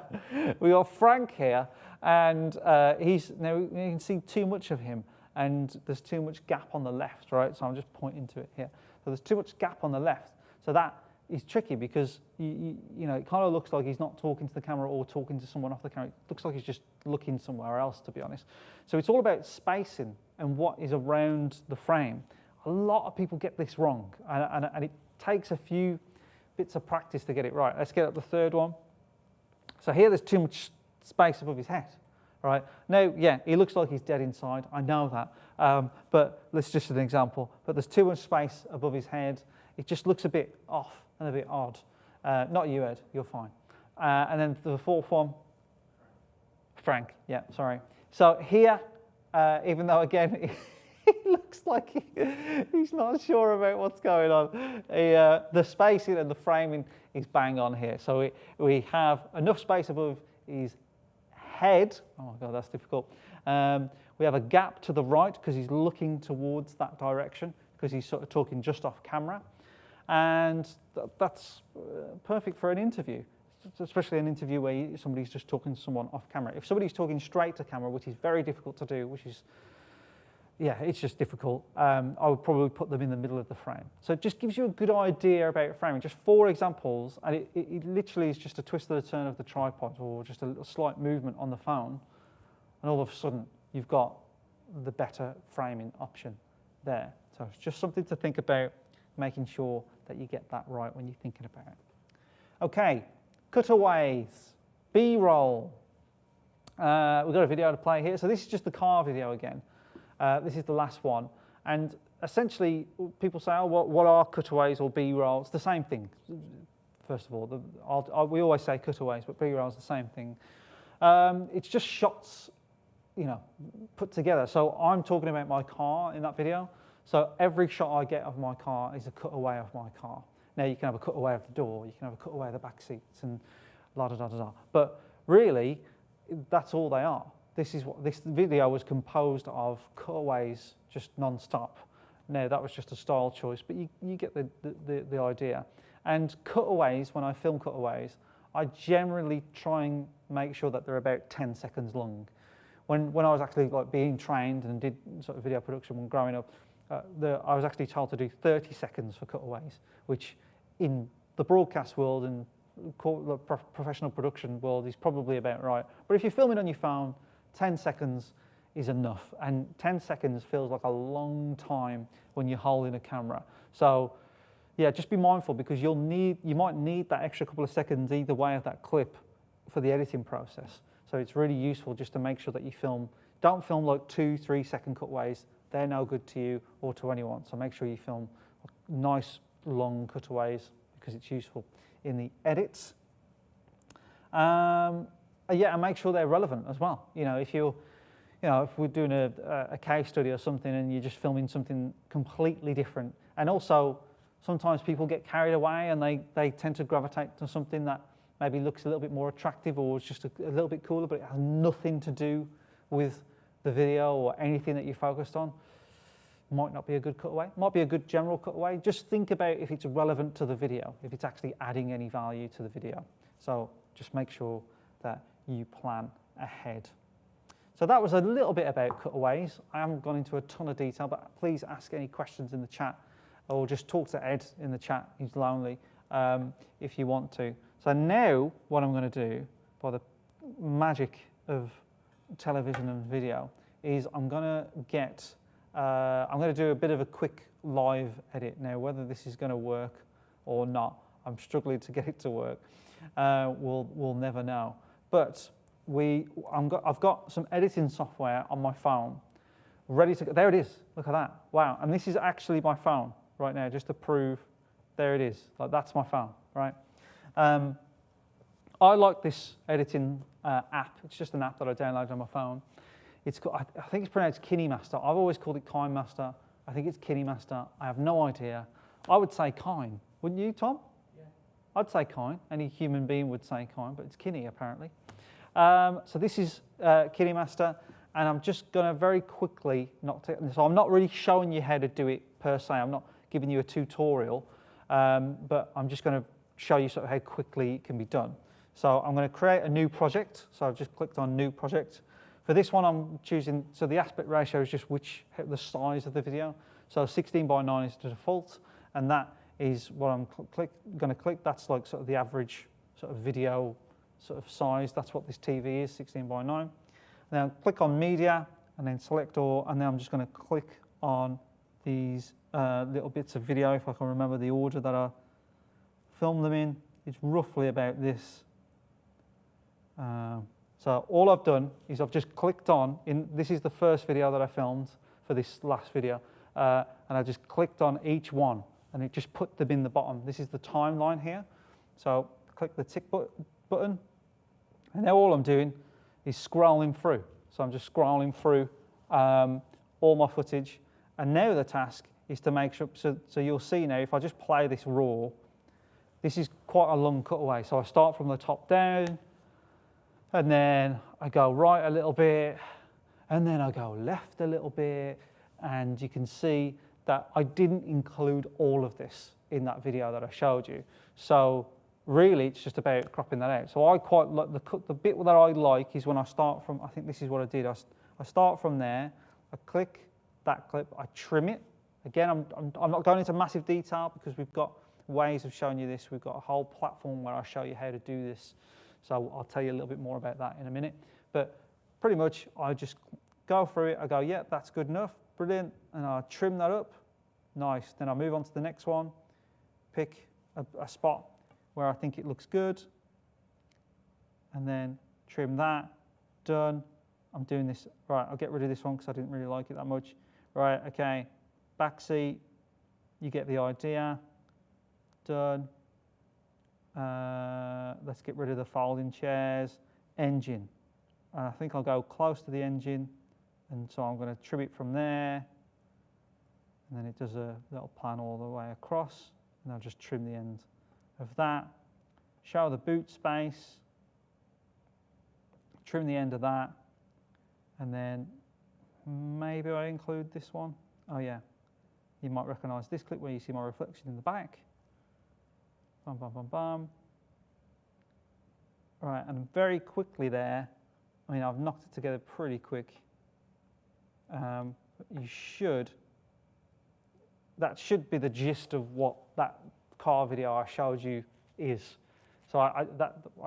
Speaker 1: we got Frank here, and now you can see too much of him, and there's too much gap on the left, right? So I'm just pointing to it here. So there's too much gap on the left. So that is tricky because you know, it kind of looks like he's not talking to the camera or talking to someone off the camera. It looks like he's just looking somewhere else, to be honest. So it's all about spacing and what is around the frame. A lot of people get this wrong, and it takes a few bits of practice to get it right. Let's get up the third one. So here there's too much space above his head, right? Now, yeah, he looks like he's dead inside. I know that, but let's just an example. But there's too much space above his head. It just looks a bit off and a bit odd. Not you, Ed. You're fine. And then the fourth one, Frank. Yeah, sorry. So here, even though again He looks like he's not sure about what's going on. The spacing and the framing is bang on here. So we have enough space above his head. Oh my God, that's difficult. We have a gap to the right because he's looking towards that direction because he's sort of talking just off camera. And that's perfect for an interview, especially an interview where somebody's just talking to someone off camera. If somebody's talking straight to camera, which is very difficult to do, which is, yeah, it's just difficult, I would probably put them in the middle of the frame. So it just gives you a good idea about framing. Just 4 examples, and it literally is just a twist of the turn of the tripod or just a little slight movement on the phone, and all of a sudden you've got the better framing option there. So it's just something to think about, making sure that you get that right when you're thinking about it. Okay, cutaways, B-roll. We've got a video to play here. So this is just the car video again. This is the last one. And essentially, people say, oh, what are cutaways or B-roll? It's the same thing, first of all. We always say cutaways, but B-roll is the same thing. It's just shots, put together. So I'm talking about my car in that video. So every shot I get of my car is a cutaway of my car. Now you can have a cutaway of the door, you can have a cutaway of the back seats, and la-da-da-da-da. But really, that's all they are. This video was composed of cutaways, just non-stop. Now that was just a style choice, but you get the idea. And cutaways, when I film cutaways, I generally try and make sure that they're about 10 seconds long. When I was actually being trained and did sort of video production when growing up, I was actually told to do 30 seconds for cutaways, which in the broadcast world and professional production world is probably about right. But if you're filming on your phone, 10 seconds is enough. And 10 seconds feels like a long time when you're holding a camera. So yeah, just be mindful because you might need that extra couple of seconds either way of that clip for the editing process. So it's really useful just to make sure that you don't film like 2-3 second cutaways. They're no good to you or to anyone. So make sure you film nice long cutaways because it's useful in the edits. Yeah, and make sure they're relevant as well. If we're doing a case study or something and you're just filming something completely different, and also sometimes people get carried away and they tend to gravitate to something that maybe looks a little bit more attractive or is just a little bit cooler, but it has nothing to do with the video or anything that you focused on. Might not be a good cutaway, might be a good general cutaway. Just think about if it's relevant to the video, if it's actually adding any value to the video. So just make sure that you plan ahead. So that was a little bit about cutaways. I haven't gone into a ton of detail, but please ask any questions in the chat or just talk to Ed in the chat, he's lonely, if you want to. So now what I'm going to do, by the magic of television and video, is I'm going to do a bit of a quick live edit. Now, whether this is going to work or not, I'm struggling to get it to work. We'll never know. But I've got some editing software on my phone ready to go. There it is. Look at that. Wow. And this is actually my phone right now, just to prove. There it is. That's my phone, right? I like this editing app. It's just an app that I downloaded on my phone. It's called, I think it's pronounced KineMaster. I've always called it KineMaster. I think it's KineMaster. I have no idea. I would say Kine. Wouldn't you, Tom? Yeah. I'd say Kine. Any human being would say Kine, but it's Kine apparently. So this is KineMaster, and I'm just going to very quickly, so I'm not really showing you how to do it per se. I'm not giving you a tutorial, but I'm just going to show you sort of how quickly it can be done. So I'm going to create a new project. So I've just clicked on New Project. For this one, I'm choosing, so the aspect ratio is just the size of the video. So 16:9 is the default, and that is what I'm going to click. That's like sort of the average sort of video sort of size. That's what this TV is, 16:9. Now click on Media, and then select All, and then I'm just going to click on these little bits of video, if I can remember the order that I filmed them in. It's roughly about this. So all I've done is I've just clicked on, this is the first video that I filmed for this last video, and I just clicked on each one, and it just put them in the bottom. This is the timeline here. So click the tick button, and now all I'm doing is scrolling through. So I'm just scrolling through all my footage, And now the task is to make sure, so you'll see now, if I just play this raw, this is quite a long cutaway. So I start from the top down, and then I go right a little bit, and then I go left a little bit, and you can see that I didn't include all of this in that video that I showed you. So really, it's just about cropping that out. So I quite like the bit that I like is when I start from, I think this is what I did. I start from there, I click that clip, I trim it. Again, I'm not going into massive detail because we've got ways of showing you this. We've got a whole platform where I show you how to do this. So I'll tell you a little bit more about that in a minute. But pretty much I just go through it. I go, yeah, that's good enough, brilliant. And I trim that up, nice. Then I move on to the next one, pick a spot where I think it looks good. And then trim that, done. I'm doing this, right, I'll get rid of this one because I didn't really like it that much. Right, okay, back seat, you get the idea, done. Let's get rid of the folding chairs. Engine, and I think I'll go close to the engine, and so I'm going to trim it from there, and then it does a little plan all the way across, and I'll just trim the end of that. Show the boot space, trim the end of that, and then maybe I include this one. Oh yeah, you might recognise this clip where you see my reflection in the back. Bam, bam, bam, bam. Right, and very quickly there, I mean, I've knocked it together pretty quick. That should be the gist of what that car video I showed you is. So I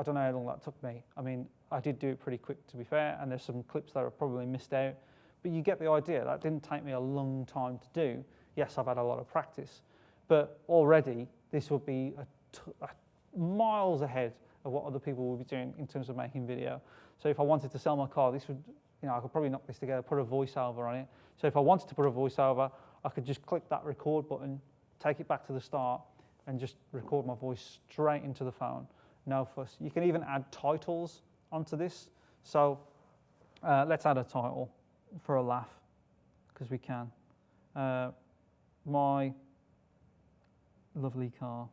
Speaker 1: don't know how long that took me. I mean, I did do it pretty quick, to be fair, and there's some clips that are probably missed out. But you get the idea. That didn't take me a long time to do. Yes, I've had a lot of practice. But already, this would be miles ahead of what other people will be doing in terms of making video. So if I wanted to sell my car, this would, I could probably knock this together, put a voiceover on it. So if I wanted to put a voiceover, I could just click that record button, take it back to the start, and just record my voice straight into the phone. No fuss. You can even add titles onto this. So let's add a title for a laugh, because we can. My lovely car.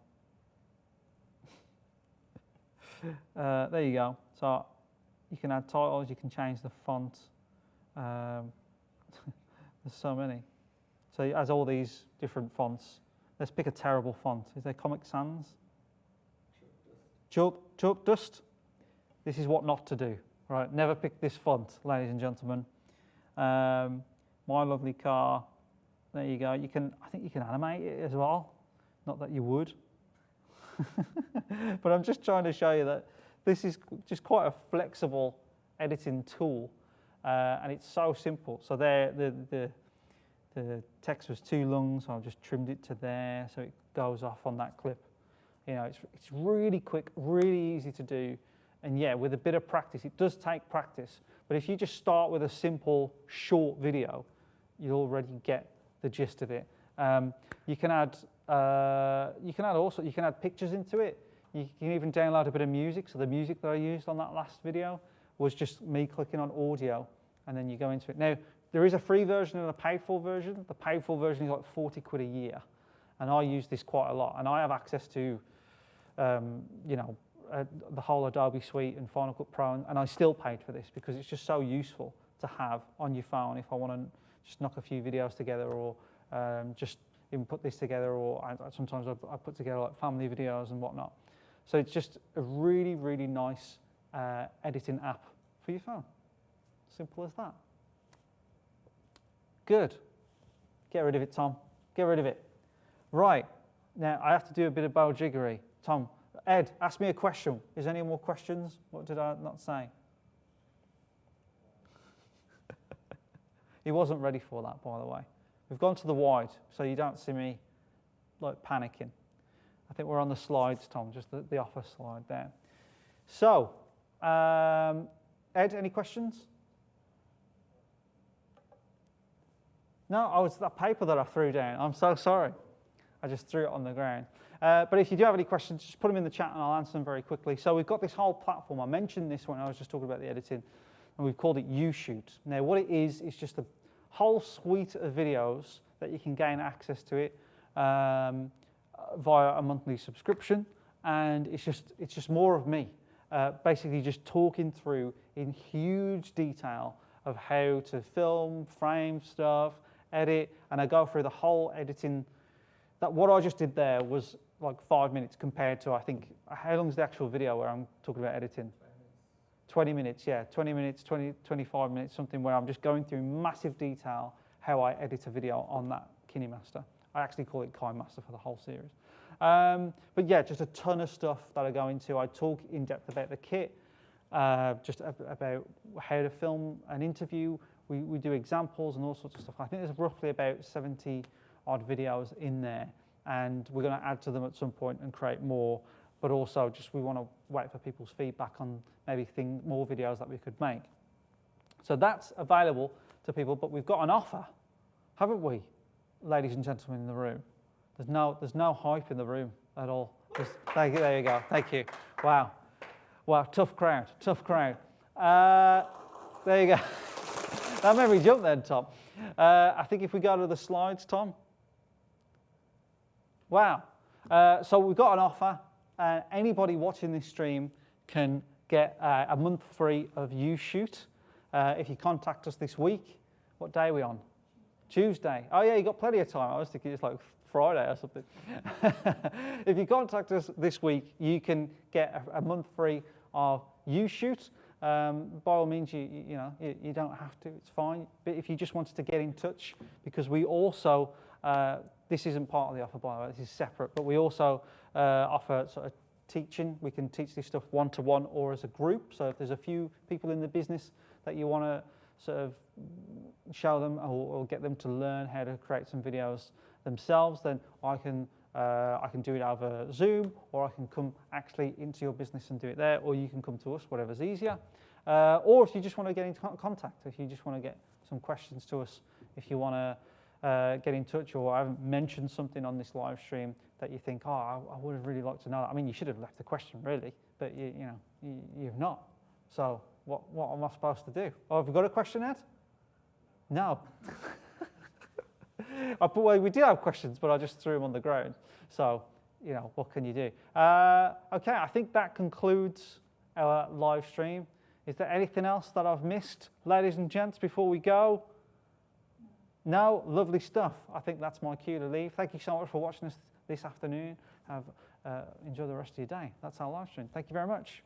Speaker 1: There you go. So you can add titles, you can change the font. There's so many. So it has all these different fonts. Let's pick a terrible font. Is there Comic Sans? Chalk Dust. This is what not to do. Right, never pick this font, ladies and gentlemen. My lovely car. There you go. I think you can animate it as well. Not that you would. But I'm just trying to show you that this is just quite a flexible editing tool, and it's so simple. So there, the text was too long, so I've just trimmed it to there, so it goes off on that clip. It's really quick, really easy to do, and yeah, with a bit of practice, it does take practice. But if you just start with a simple, short video, you'll already get the gist of it. You can add pictures into it. You can even download a bit of music. So the music that I used on that last video was just me clicking on audio, and then you go into it. Now, there is a free version and a paid for version. The paid for version is like 40 quid a year, and I use this quite a lot. And I have access to, the whole Adobe suite and Final Cut Pro, and I still paid for this because it's just so useful to have on your phone if I want to just knock a few videos together, or just even put this together, or sometimes I put together like family videos and whatnot. So it's just a really, really nice editing app for your phone. Simple as that. Good. Get rid of it, Tom. Get rid of it. Right. Now, I have to do a bit of bowjiggery. Tom, Ed, ask me a question. Is there any more questions? What did I not say? He wasn't ready for that, by the way. We've gone to the wide, so you don't see me like panicking. I think we're on the slides, Tom, just the office slide there. So, Ed, any questions? No, it's that paper that I threw down. I'm so sorry. I just threw it on the ground. But if you do have any questions, just put them in the chat and I'll answer them very quickly. So we've got this whole platform. I mentioned this when I was just talking about the editing, and we've called it YouShoot. Now, what it is just a whole suite of videos that you can gain access to it via a monthly subscription, and it's just more of me, basically just talking through in huge detail of how to film, frame stuff, edit, and I go through the whole editing. That what I just did there was like 5 minutes compared to, I think, how long is the actual video where I'm talking about editing? 20 minutes, yeah, 20 minutes, 25 minutes, something where I'm just going through massive detail how I edit a video on that KineMaster. I actually call it KineMaster for the whole series. But yeah, just a ton of stuff that I go into. I talk in depth about the kit, just about how to film an interview. We do examples and all sorts of stuff. I think there's roughly about 70 odd videos in there, and we're going to add to them at some point and create more. But also, just we want to wait for people's feedback on maybe more videos that we could make. So that's available to people. But we've got an offer, haven't we, ladies and gentlemen in the room? There's no hype in the room at all. Thank you. There you go. Thank you. Wow. Tough crowd. There you go. That made me jump then, Tom. I think if we go to the slides, Tom. Wow. So we've got an offer. Anybody watching this stream can get a month free of YouShoot if you contact us this week. What day are we on? Tuesday. Oh yeah, you got plenty of time. I was thinking it's like Friday or something. If you contact us this week, you can get a month free of YouShoot. By all means, you don't have to. It's fine. But if you just wanted to get in touch, because we also this isn't part of the offer, by the way. This is separate. But we also offer sort of teaching. We can teach this stuff one-to-one or as a group. So if there's a few people in the business that you want to sort of show them or get them to learn how to create some videos themselves, then I can do it over Zoom, or I can come actually into your business and do it there, or you can come to us, whatever's easier. Or if you just want to get in contact, if you just want to get some questions to us, if you want to get in touch, or I haven't mentioned something on this live stream that you think, I would have really liked to know that. I mean, you should have left a question really, but you've not. So what am I supposed to do? Oh, have we got a question, Ed? No. Well, we did have questions, but I just threw them on the ground. So, what can you do? Okay, I think that concludes our live stream. Is there anything else that I've missed, ladies and gents, before we go? No? Lovely stuff. I think that's my cue to leave. Thank you so much for watching us this afternoon. Enjoy the rest of your day. That's our live stream. Thank you very much.